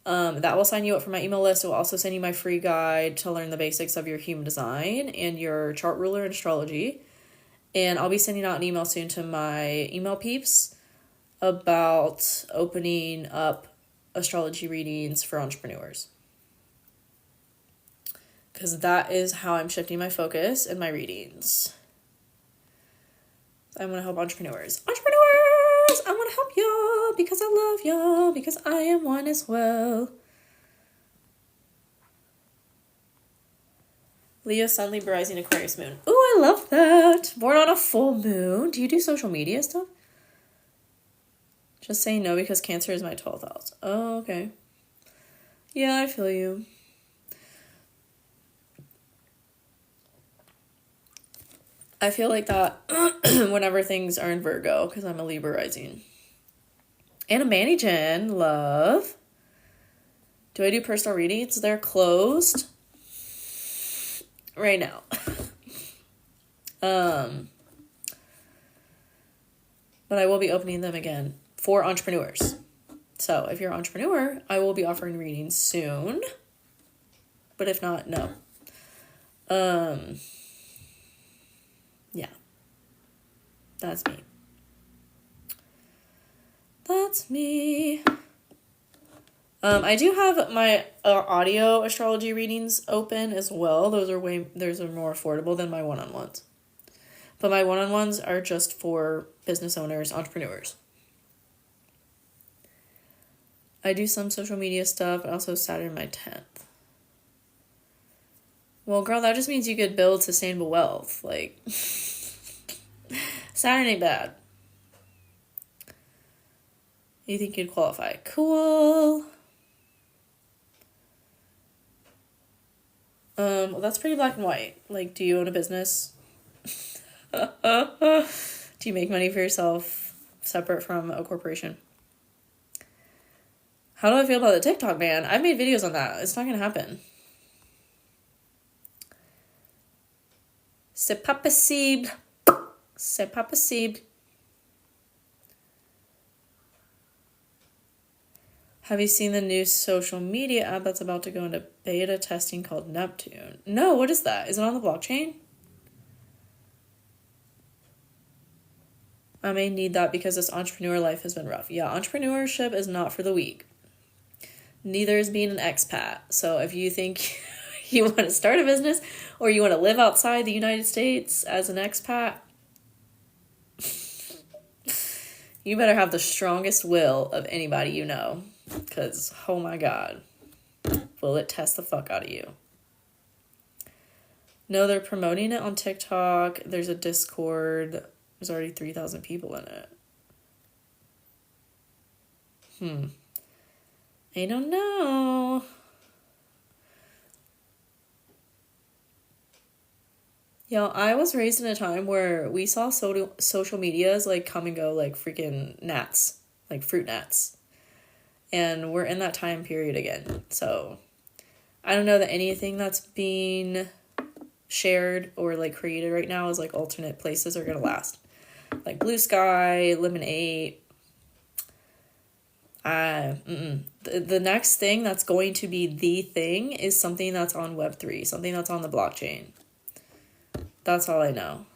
That will sign you up for my email list. It will also send you my free guide to learn the basics of your human design and your chart ruler and astrology. And I'll be sending out an email soon to my email peeps about opening up astrology readings for entrepreneurs. Because that is how I'm shifting my focus in my readings. I want to help entrepreneurs. Entrepreneurs! I want to help y'all because I love y'all, because I am one as well. Leo, Sun, Libra, Rising, Aquarius, Moon. Ooh, I love that. Born on a full moon. Do you do social media stuff? Just saying no because Cancer is my 12th house. Oh, okay. Yeah, I feel you. I feel like that whenever things are in Virgo, because I'm a Libra rising. And a Manny-Jen, love. Do I do personal readings? They're closed right now. But I will be opening them again for entrepreneurs. So if you're an entrepreneur, I will be offering readings soon. But if not, no. Yeah. That's me. That's me. I do have my audio astrology readings open as well. Those are more affordable than my one-on-ones. But my one-on-ones are just for business owners, entrepreneurs. I do some social media stuff, also Saturn my 10th. Well, girl, that just means you could build sustainable wealth. Like, Saturn ain't bad. You think you'd qualify? Cool. Well, that's pretty black and white. Like, do you own a business? Do you make money for yourself separate from a corporation? How do I feel about the TikTok ban? I've made videos on that. It's not gonna happen. C'est pas possible. C'est pas possible. Have you seen the new social media app that's about to go into beta testing called Neptune? No, what is that? Is it on the blockchain? I may need that because this entrepreneur life has been rough. Yeah, entrepreneurship is not for the weak. Neither is being an expat. So if you think you want to start a business or you want to live outside the United States as an expat, you better have the strongest will of anybody you know. Because, oh my God, will it test the fuck out of you? No, they're promoting it on TikTok. There's a Discord. There's already 3,000 people in it. I don't know. Y'all, I was raised in a time where we saw social medias like come and go like freaking gnats, like fruit gnats. And we're in that time period again. So I don't know that anything that's being shared or like created right now is like alternate places are going to last. Like Blue Sky, Lemonade. The next thing that's going to be the thing is something that's on Web3, something that's on the blockchain. That's all I know.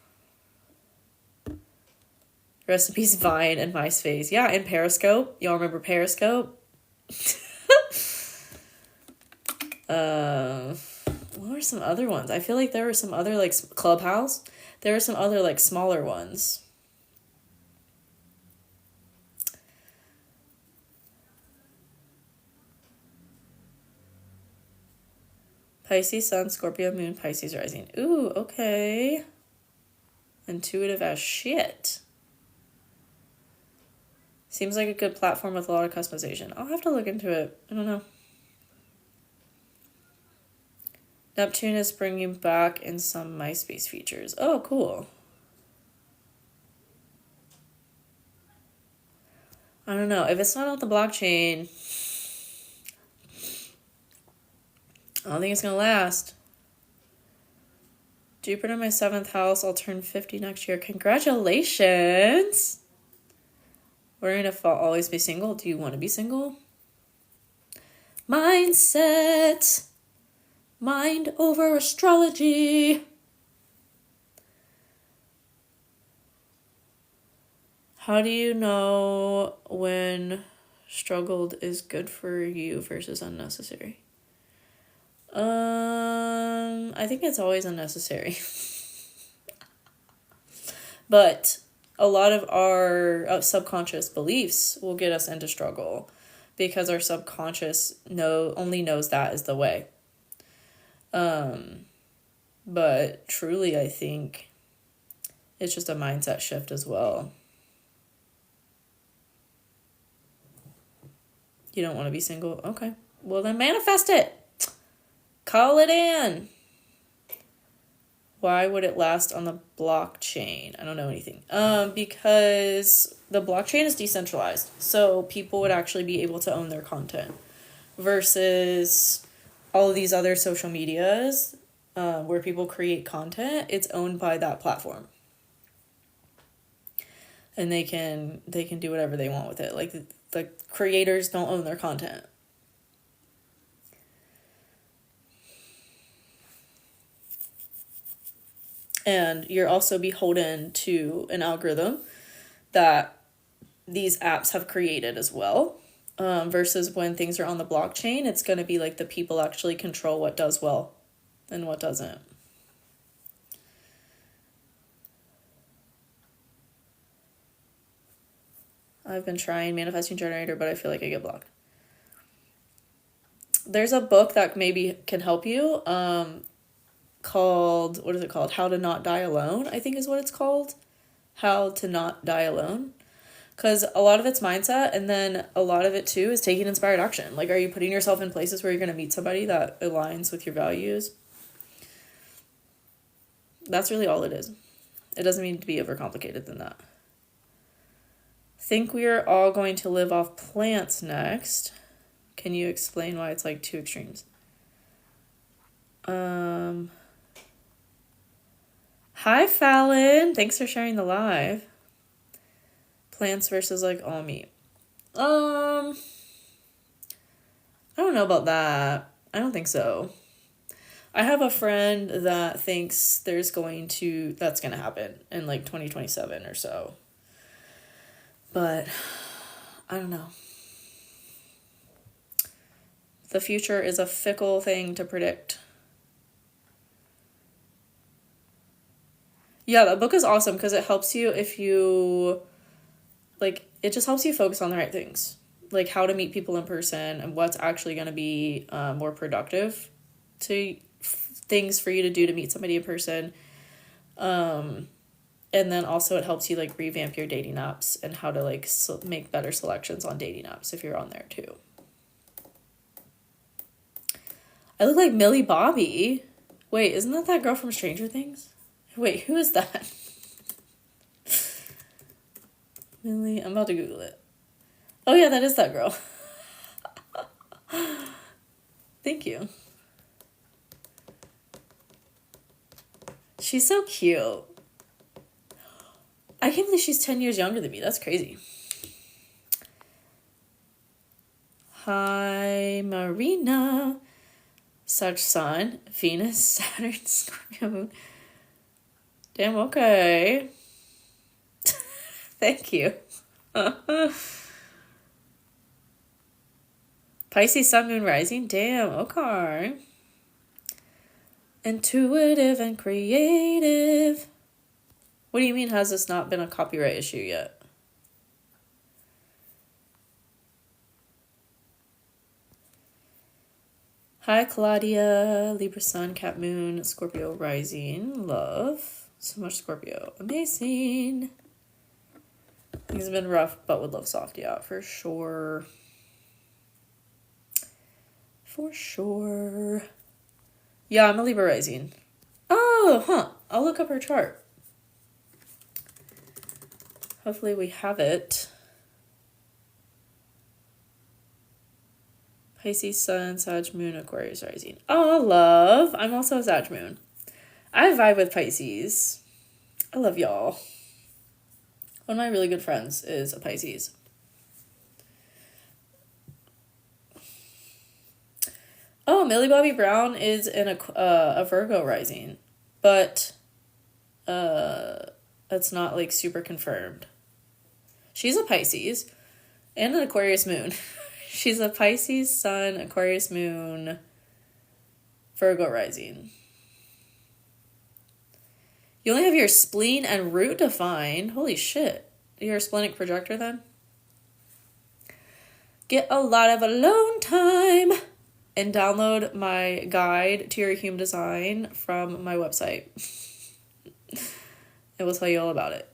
Rest in peace, Vine and MySpace. Yeah, and Periscope. Y'all remember Periscope? What were some other ones? I feel like there were some other, like, Clubhouse. There were some other, like, smaller ones. Pisces Sun, Scorpio Moon, Pisces Rising. Ooh, okay. Intuitive as shit. Seems like a good platform with a lot of customization. I'll have to look into it. I don't know. Neptune is bringing back in some MySpace features. Oh, cool. I don't know. If it's not on the blockchain, I don't think it's going to last. Jupiter in my 7th house. I'll turn 50 next year. Congratulations. Wondering if I'll always be single. Do you want to be single? Mindset. Mind over astrology. How do you know when struggled is good for you versus unnecessary? I think it's always unnecessary. But a lot of our subconscious beliefs will get us into struggle because our subconscious only knows that is the way. But truly, I think it's just a mindset shift as well. You don't want to be single? Okay. Well, then manifest it. Call it in. Why would it last on the blockchain? I don't know anything. Because the blockchain is decentralized. So people would actually be able to own their content. Versus all of these other social medias where people create content, it's owned by that platform. And they can do whatever they want with it. Like the creators don't own their content. And you're also beholden to an algorithm that these apps have created as well. Versus when things are on the blockchain, it's going to be like the people actually control what does well and what doesn't. I've been trying manifesting generator, but I feel like I get blocked. There's a book that maybe can help you called, what is it called? How to Not Die Alone, I think is what it's called. How to Not Die Alone. Because a lot of it's mindset, and then a lot of it too is taking inspired action. Like, are you putting yourself in places where you're going to meet somebody that aligns with your values? That's really all it is. It doesn't need to be overcomplicated than that. Think we are all going to live off plants next. Can you explain why it's like two extremes? Hi, Fallon. Thanks for sharing the live. Plants versus like all meat. I don't know about that. I don't think so. I have a friend that thinks that's going to happen in like 2027 or so. But I don't know. The future is a fickle thing to predict. Yeah, that book is awesome because it helps you if you, like, it just helps you focus on the right things. Like how to meet people in person and what's actually going to be more productive to things for you to do to meet somebody in person. And then also it helps you like revamp your dating apps and how to like make better selections on dating apps if you're on there too. I look like Millie Bobby. Wait, isn't that girl from Stranger Things? Wait, who is that? Millie, I'm about to Google it. Oh yeah, that is that girl. Thank you. She's so cute. I can't believe she's 10 years younger than me. That's crazy. Hi, Marina. Such Sun, Venus, Saturn, Scorpio Moon. Damn, okay. Thank you. Pisces, Sun, Moon, Rising. Damn, okay. Intuitive and creative. What do you mean, has this not been a copyright issue yet? Hi, Claudia. Libra Sun, Cat Moon, Scorpio Rising. Love. So much Scorpio. Amazing. Things have been rough, but would love soft. Yeah, for sure. For sure. Yeah, I'm a Libra Rising. Oh, huh. I'll look up her chart. Hopefully we have it. Pisces Sun, Sag Moon, Aquarius Rising. Oh, love. I'm also a Sag Moon. I vibe with Pisces. I love y'all. One of my really good friends is a Pisces. Oh, Millie Bobby Brown is in a Virgo rising, but it's not like super confirmed. She's a Pisces and an Aquarius moon. She's a Pisces sun, Aquarius moon, Virgo rising. You only have your spleen and root defined. Holy shit. You're a splenic projector then? Get a lot of alone time and download my guide to your human design from my website. It will tell you all about it.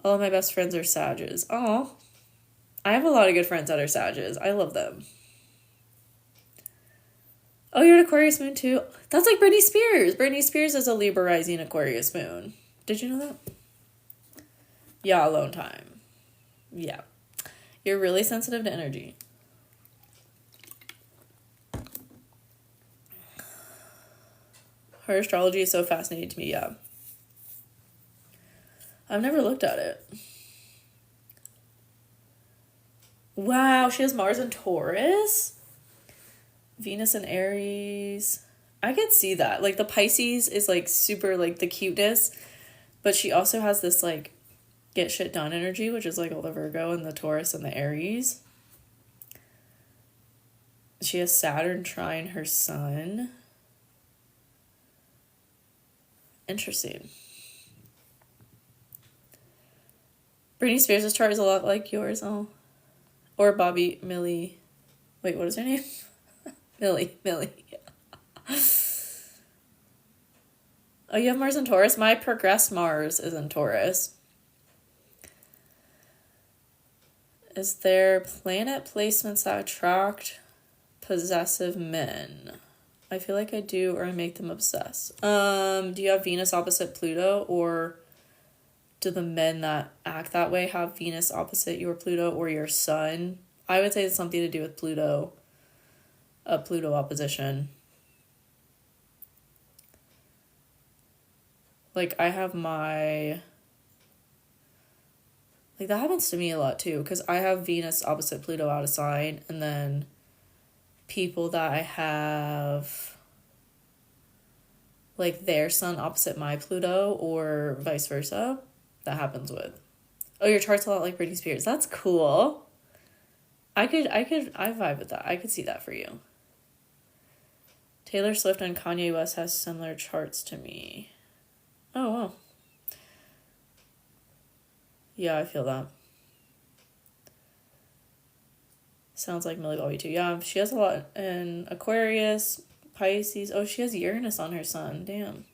All of my best friends are Sages. Oh, I have a lot of good friends that are Sages. I love them. Oh, you're an Aquarius moon too? That's like Britney Spears. Britney Spears is a Libra rising Aquarius moon. Did you know that? Yeah, alone time. Yeah. You're really sensitive to energy. Her astrology is so fascinating to me, yeah. I've never looked at it. Wow, she has Mars in Taurus? Venus in Aries. I could see that. Like, the Pisces is, like, super, like, the cuteness. But she also has this, like, get shit done energy, which is, like, all the Virgo and the Taurus and the Aries. She has Saturn trine her sun. Interesting. Britney Spears' chart is a lot like yours. Oh. Or Millie. Wait, what is her name? Millie. Yeah. Oh, you have Mars in Taurus? My progressed Mars is in Taurus. Is there planet placements that attract possessive men? I feel like I do, or I make them obsess. Do you have Venus opposite Pluto, or do the men that act that way have Venus opposite your Pluto or your sun? I would say it's something to do with Pluto, a Pluto opposition. Like, I have my... Like, that happens to me a lot, too, because I have Venus opposite Pluto out of sign, and then people that I have, like, their sun opposite my Pluto, or vice versa, that happens with. Oh, your chart's a lot like Britney Spears. That's cool. I vibe with that. I could see that for you. Taylor Swift and Kanye West has similar charts to me. Oh, wow. Yeah, I feel that. Sounds like Millie Bobby too. Yeah, she has a lot in Aquarius, Pisces. Oh, she has Uranus on her sun. Damn.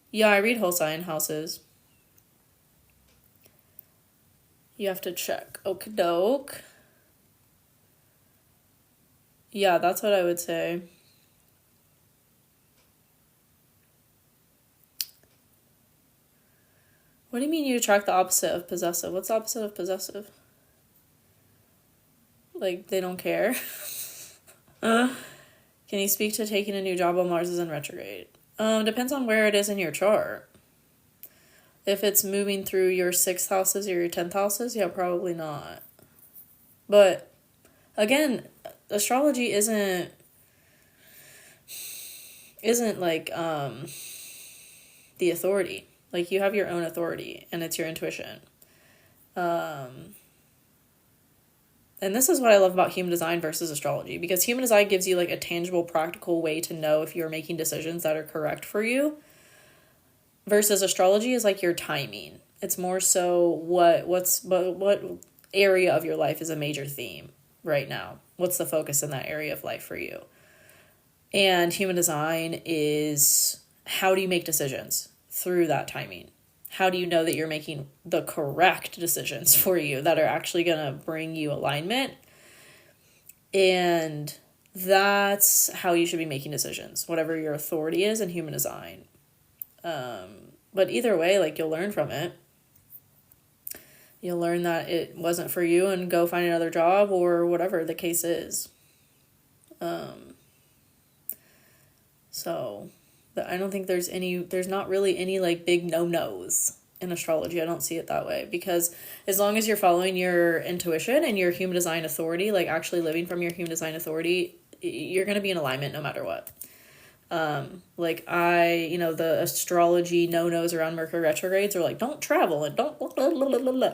Yeah, I read whole sign houses. You have to check. Okie doke. Yeah, that's what I would say. What do you mean you attract the opposite of possessive? What's the opposite of possessive? Like, they don't care? Can you speak to taking a new job while Mars is in retrograde? Depends on where it is in your chart. If it's moving through your 6th houses or your 10th houses, yeah, probably not. But, again, astrology isn't like, the authority. Like, you have your own authority, and it's your intuition. And this is what I love about human design versus astrology, because human design gives you, like, a tangible, practical way to know if you're making decisions that are correct for you, versus astrology is, like, your timing. It's more so what area of your life is a major theme right now. What's the focus in that area of life for you? And human design is, how do you make decisions through that timing? How do you know that you're making the correct decisions for you that are actually going to bring you alignment? And that's how you should be making decisions, whatever your authority is in human design. But either way, like, you'll learn from it. You'll learn that it wasn't for you and go find another job or whatever the case is. So I don't think there's not really any, like, big no-nos in astrology. I don't see it that way, because as long as you're following your intuition and your human design authority, like actually living from your human design authority, you're going to be in alignment no matter what. The astrology no-nos around Mercury retrogrades are like, don't travel and don't blah, blah, blah, blah, blah.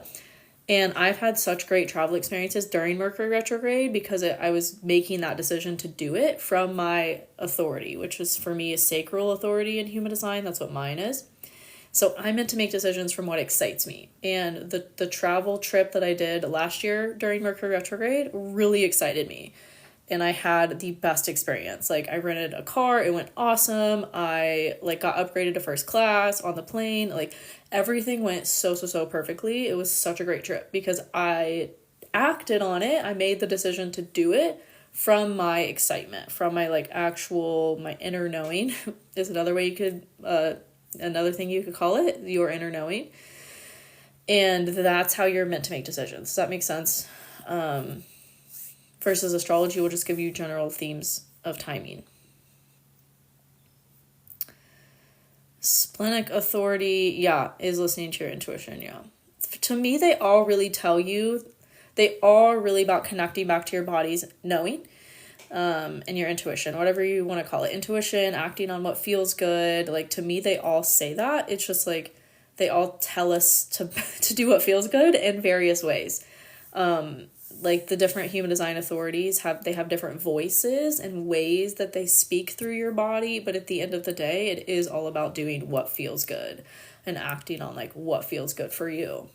And I've had such great travel experiences during Mercury retrograde because I was making that decision to do it from my authority, which is for me a sacral authority in human design. That's what mine is. So I'm meant to make decisions from what excites me. And the travel trip that I did last year during Mercury retrograde really excited me. And I had the best experience. Like, I rented a car, it went awesome. I got upgraded to first class on the plane. Like, everything went so perfectly. It was such a great trip because I acted on it. I made the decision to do it from my excitement, from my my inner knowing is another way you could another thing you could call it, your inner knowing. And that's how you're meant to make decisions. Does that make sense? Versus astrology will just give you general themes of timing. Splenic authority, is listening to your intuition, To me, they all really tell you, they are really about connecting back to your body's knowing, and your intuition, whatever you want to call it. Intuition, acting on what feels good. To me, they all say that. It's just they all tell us to do what feels good in various ways. The different human design authorities have different voices and ways that they speak through your body, but at the end of the day, it is all about doing what feels good and acting on what feels good for you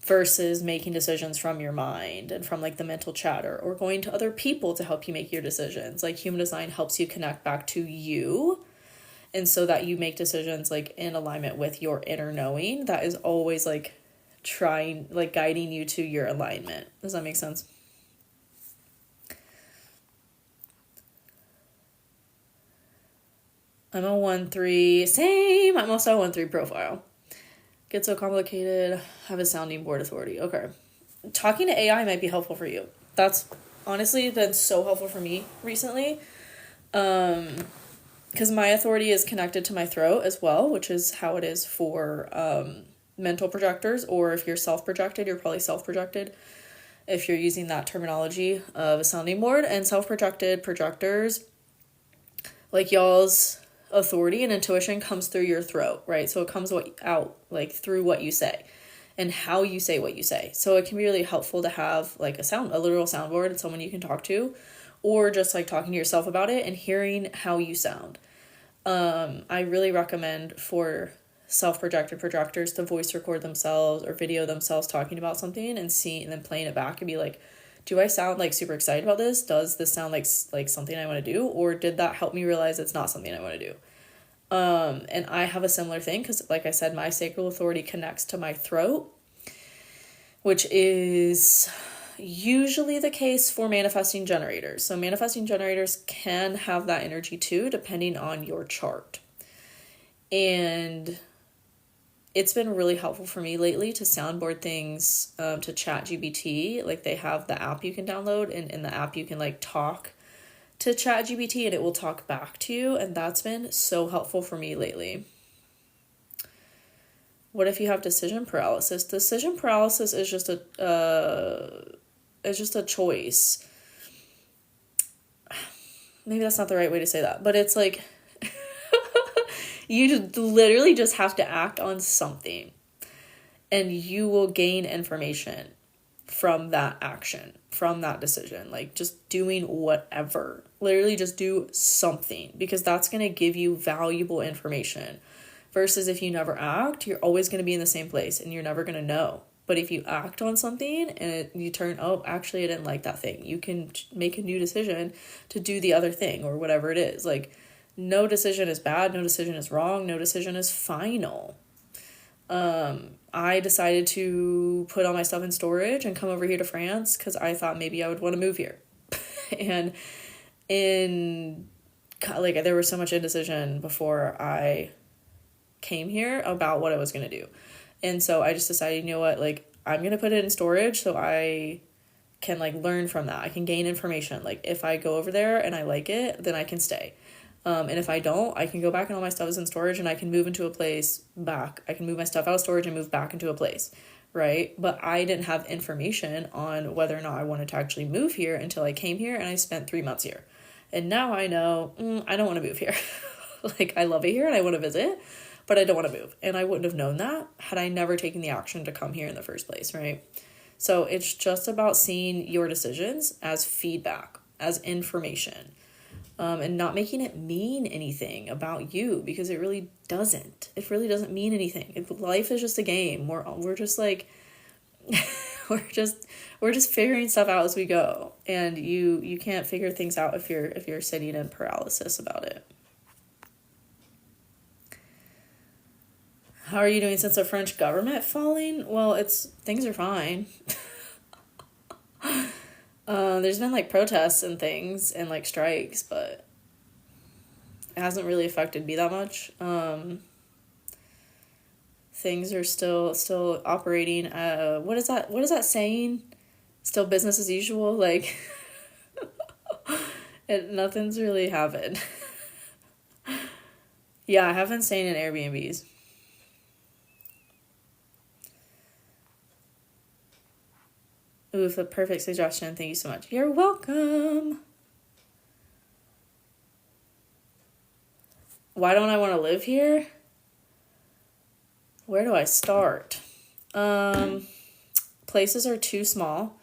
versus making decisions from your mind and from the mental chatter or going to other people to help you make your decisions. Human design helps you connect back to you, and so that you make decisions in alignment with your inner knowing. That is always guiding you to your alignment. Does that make sense? I'm a 1-3. Same. I'm also a 1-3 profile. Gets so complicated. I have a sounding board authority. Okay. Talking to AI might be helpful for you. That's honestly been so helpful for me recently. Because my authority is connected to my throat as well, which is how it is for mental projectors, or if you're self-projected, you're probably self-projected if you're using that terminology of a sounding board. And self-projected projectors, y'all's authority and intuition comes through your throat, right? So it comes out through what you say and how you say what you say. So it can be really helpful to have a literal soundboard and someone you can talk to, or just talking to yourself about it and hearing how you sound. I really recommend for self-projected projectors to voice record themselves or video themselves talking about something and then playing it back and be like, do I sound super excited about this? Does this sound like something I want to do? Or did that help me realize it's not something I want to do? And I have a similar thing because, like I said, my sacral authority connects to my throat, which is usually the case for manifesting generators. So manifesting generators can have that energy too, depending on your chart. And it's been really helpful for me lately to soundboard things to ChatGPT. They have the app you can download, and in the app you can talk to ChatGPT and it will talk back to you. And that's been so helpful for me lately. What if you have decision paralysis? Decision paralysis is just a choice. Maybe that's not the right way to say that, but it's you just literally just have to act on something and you will gain information from that action, from that decision. Just doing whatever. Literally just do something, because that's going to give you valuable information. Versus if you never act, you're always going to be in the same place and you're never going to know. But if you act on something and you turn, actually I didn't like that thing, you can make a new decision to do the other thing or whatever it is. No decision is bad, no decision is wrong, no decision is final. I decided to put all my stuff in storage and come over here to France because I thought maybe I would want to move here. And there was so much indecision before I came here about what I was going to do. And so I just decided, you know what, I'm going to put it in storage so I can learn from that. I can gain information. If I go over there and I like it, then I can stay. And if I don't, I can go back and all my stuff is in storage and I can move into a place back. I can move my stuff out of storage and move back into a place, right? But I didn't have information on whether or not I wanted to actually move here until I came here and I spent 3 months here. And now I know I don't want to move here. Like, I love it here and I want to visit, but I don't want to move. And I wouldn't have known that had I never taken the action to come here in the first place, right? So it's just about seeing your decisions as feedback, as information, and not making it mean anything about you, because it really doesn't. It really doesn't mean anything. Life is just a game. We're just like, we're just figuring stuff out as we go, and you can't figure things out if you're sitting in paralysis about it. How are you doing since the French government falling? Well, things are fine. There's been like protests and things and like strikes, but it hasn't really affected me that much. Things are still operating. What is that saying? Still business as usual. Like, nothing's really happened. Yeah, I have been staying in Airbnbs. Ooh, the perfect suggestion. Thank you so much. You're welcome. Why don't I want to live here? Where do I start? Places are too small.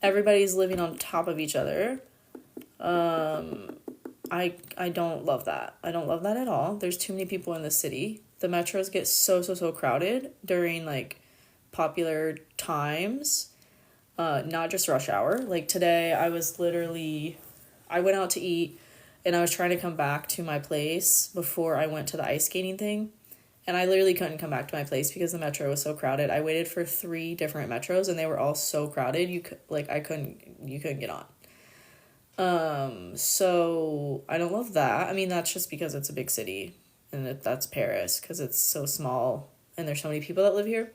Everybody's living on top of each other. I don't love that. I don't love that at all. There's too many people in the city. The metros get so crowded during like popular times. Not just rush hour. Like today, I went out to eat and I was trying to come back to my place before I went to the ice skating thing. And I literally couldn't come back to my place because the metro was so crowded. I waited for 3 different metros and they were all so crowded. You couldn't get on. So I don't love that. I mean, that's just because it's a big city and that's Paris because it's so small and there's so many people that live here.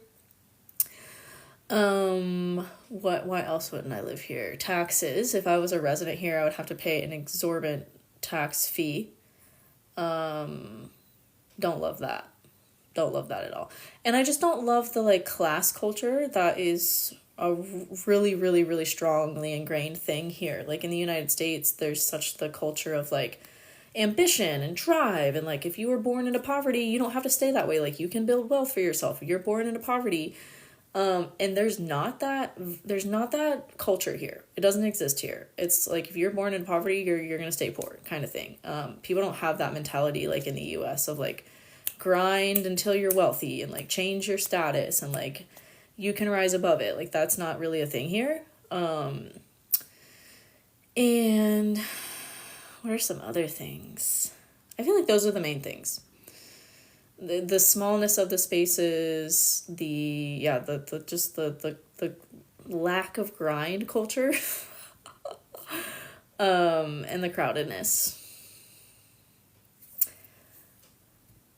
Why else wouldn't I live here? Taxes. If I was a resident here, I would have to pay an exorbitant tax fee. Don't love that. Don't love that at all. And I just don't love the like class culture that is a really, really, really strongly ingrained thing here. Like in the United States, there's such the culture of like ambition and drive. And like, if you were born into poverty, you don't have to stay that way. Like you can build wealth for yourself. If you're born into poverty. And there's not that culture here. It doesn't exist here. It's like, if you're born in poverty, you're going to stay poor kind of thing. People don't have that mentality like in the US of like grind until you're wealthy and like change your status and like you can rise above it. Like that's not really a thing here. And what are some other things? I feel like those are the main things. The smallness of the spaces, the lack of grind culture, and the crowdedness.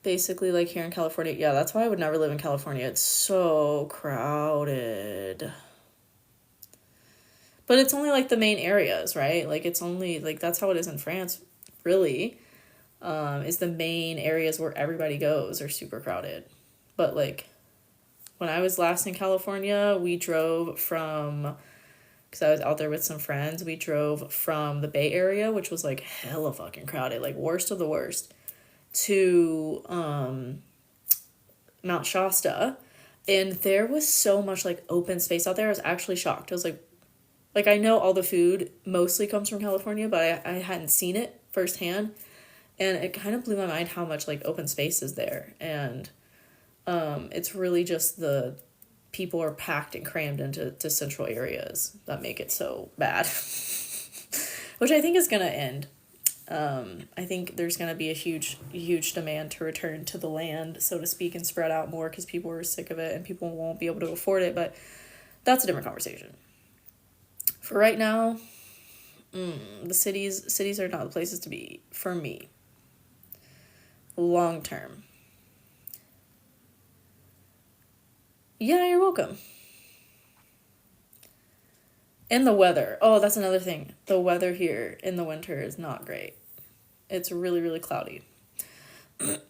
Basically, like here in California, yeah, that's why I would never live in California. It's so crowded. But it's only like the main areas, right? Like it's only like that's how it is in France, really. Is the main areas where everybody goes are super crowded. But like when I was last in California, we drove from, because I was out there with some friends, we drove from the Bay Area, which was like hella fucking crowded, like worst of the worst, to Mount Shasta. And there was so much like open space out there. I was actually shocked. I was like I know all the food mostly comes from California, but I hadn't seen it firsthand. And it kind of blew my mind how much like open space is there. And it's really just the people are packed and crammed into central areas that make it so bad. Which I think is going to end. I think there's going to be a huge demand to return to the land, so to speak, and spread out more because people are sick of it and people won't be able to afford it. But that's a different conversation. For right now, the cities are not the places to be for me. Long term. Yeah, you're welcome. And the weather. Oh, that's another thing. The weather here in the winter is not great. It's really, really cloudy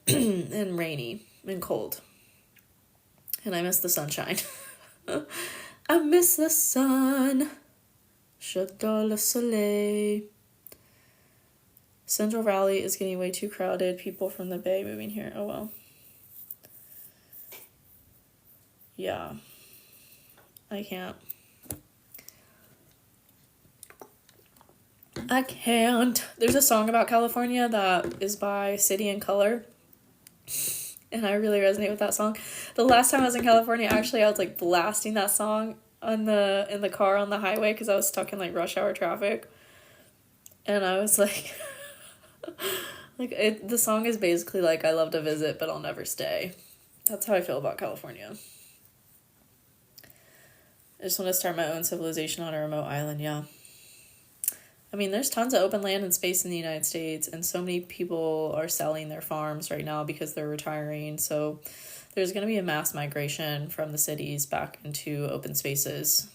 and rainy and cold. And I miss the sunshine. I miss the sun. J'adore le soleil. Central Valley is getting way too crowded. People from the Bay moving here. Oh well. Yeah. I can't. I can't. There's a song about California that is by City and Color. And I really resonate with that song. The last time I was in California, actually, I was like blasting that song in the car on the highway because I was stuck in like rush hour traffic. And I was like, the song is basically like, I love to visit, but I'll never stay. That's how I feel about California. I just want to start my own civilization on a remote island, yeah. I mean, there's tons of open land and space in the United States, and so many people are selling their farms right now because they're retiring. So there's going to be a mass migration from the cities back into open spaces.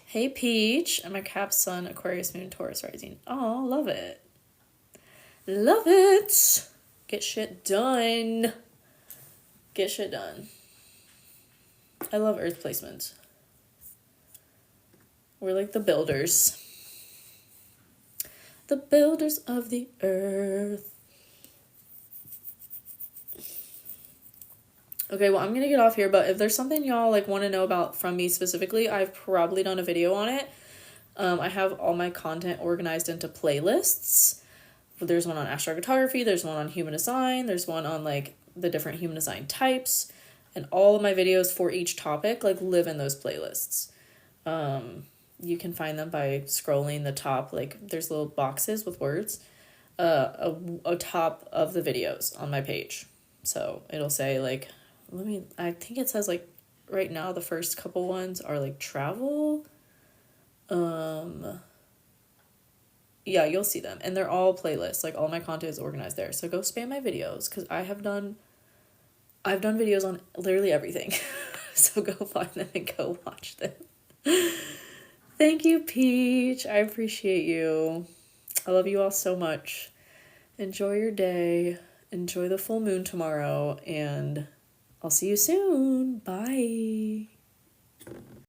Hey, Peach. I'm a Cap Sun, Aquarius Moon, Taurus rising. Oh, love it. Love it. Get shit done. Get shit done. I love earth placement. We're like the builders. The builders of the earth. Okay, well, I'm going to get off here, but if there's something y'all like want to know about from me specifically, I've probably done a video on it. I have all my content organized into playlists. There's one on astrophotography, there's one on human design, there's one on like the different human design types, and all of my videos for each topic like live in those playlists. You can find them by scrolling the top, like there's little boxes with words, a top of the videos on my page. So it'll say like, I think it says like right now the first couple ones are like travel. Yeah, you'll see them. And they're all playlists. Like all my content is organized there. So go spam my videos because I've done videos on literally everything. So go find them and go watch them. Thank you, Peach. I appreciate you. I love you all so much. Enjoy your day. Enjoy the full moon tomorrow. And I'll see you soon. Bye.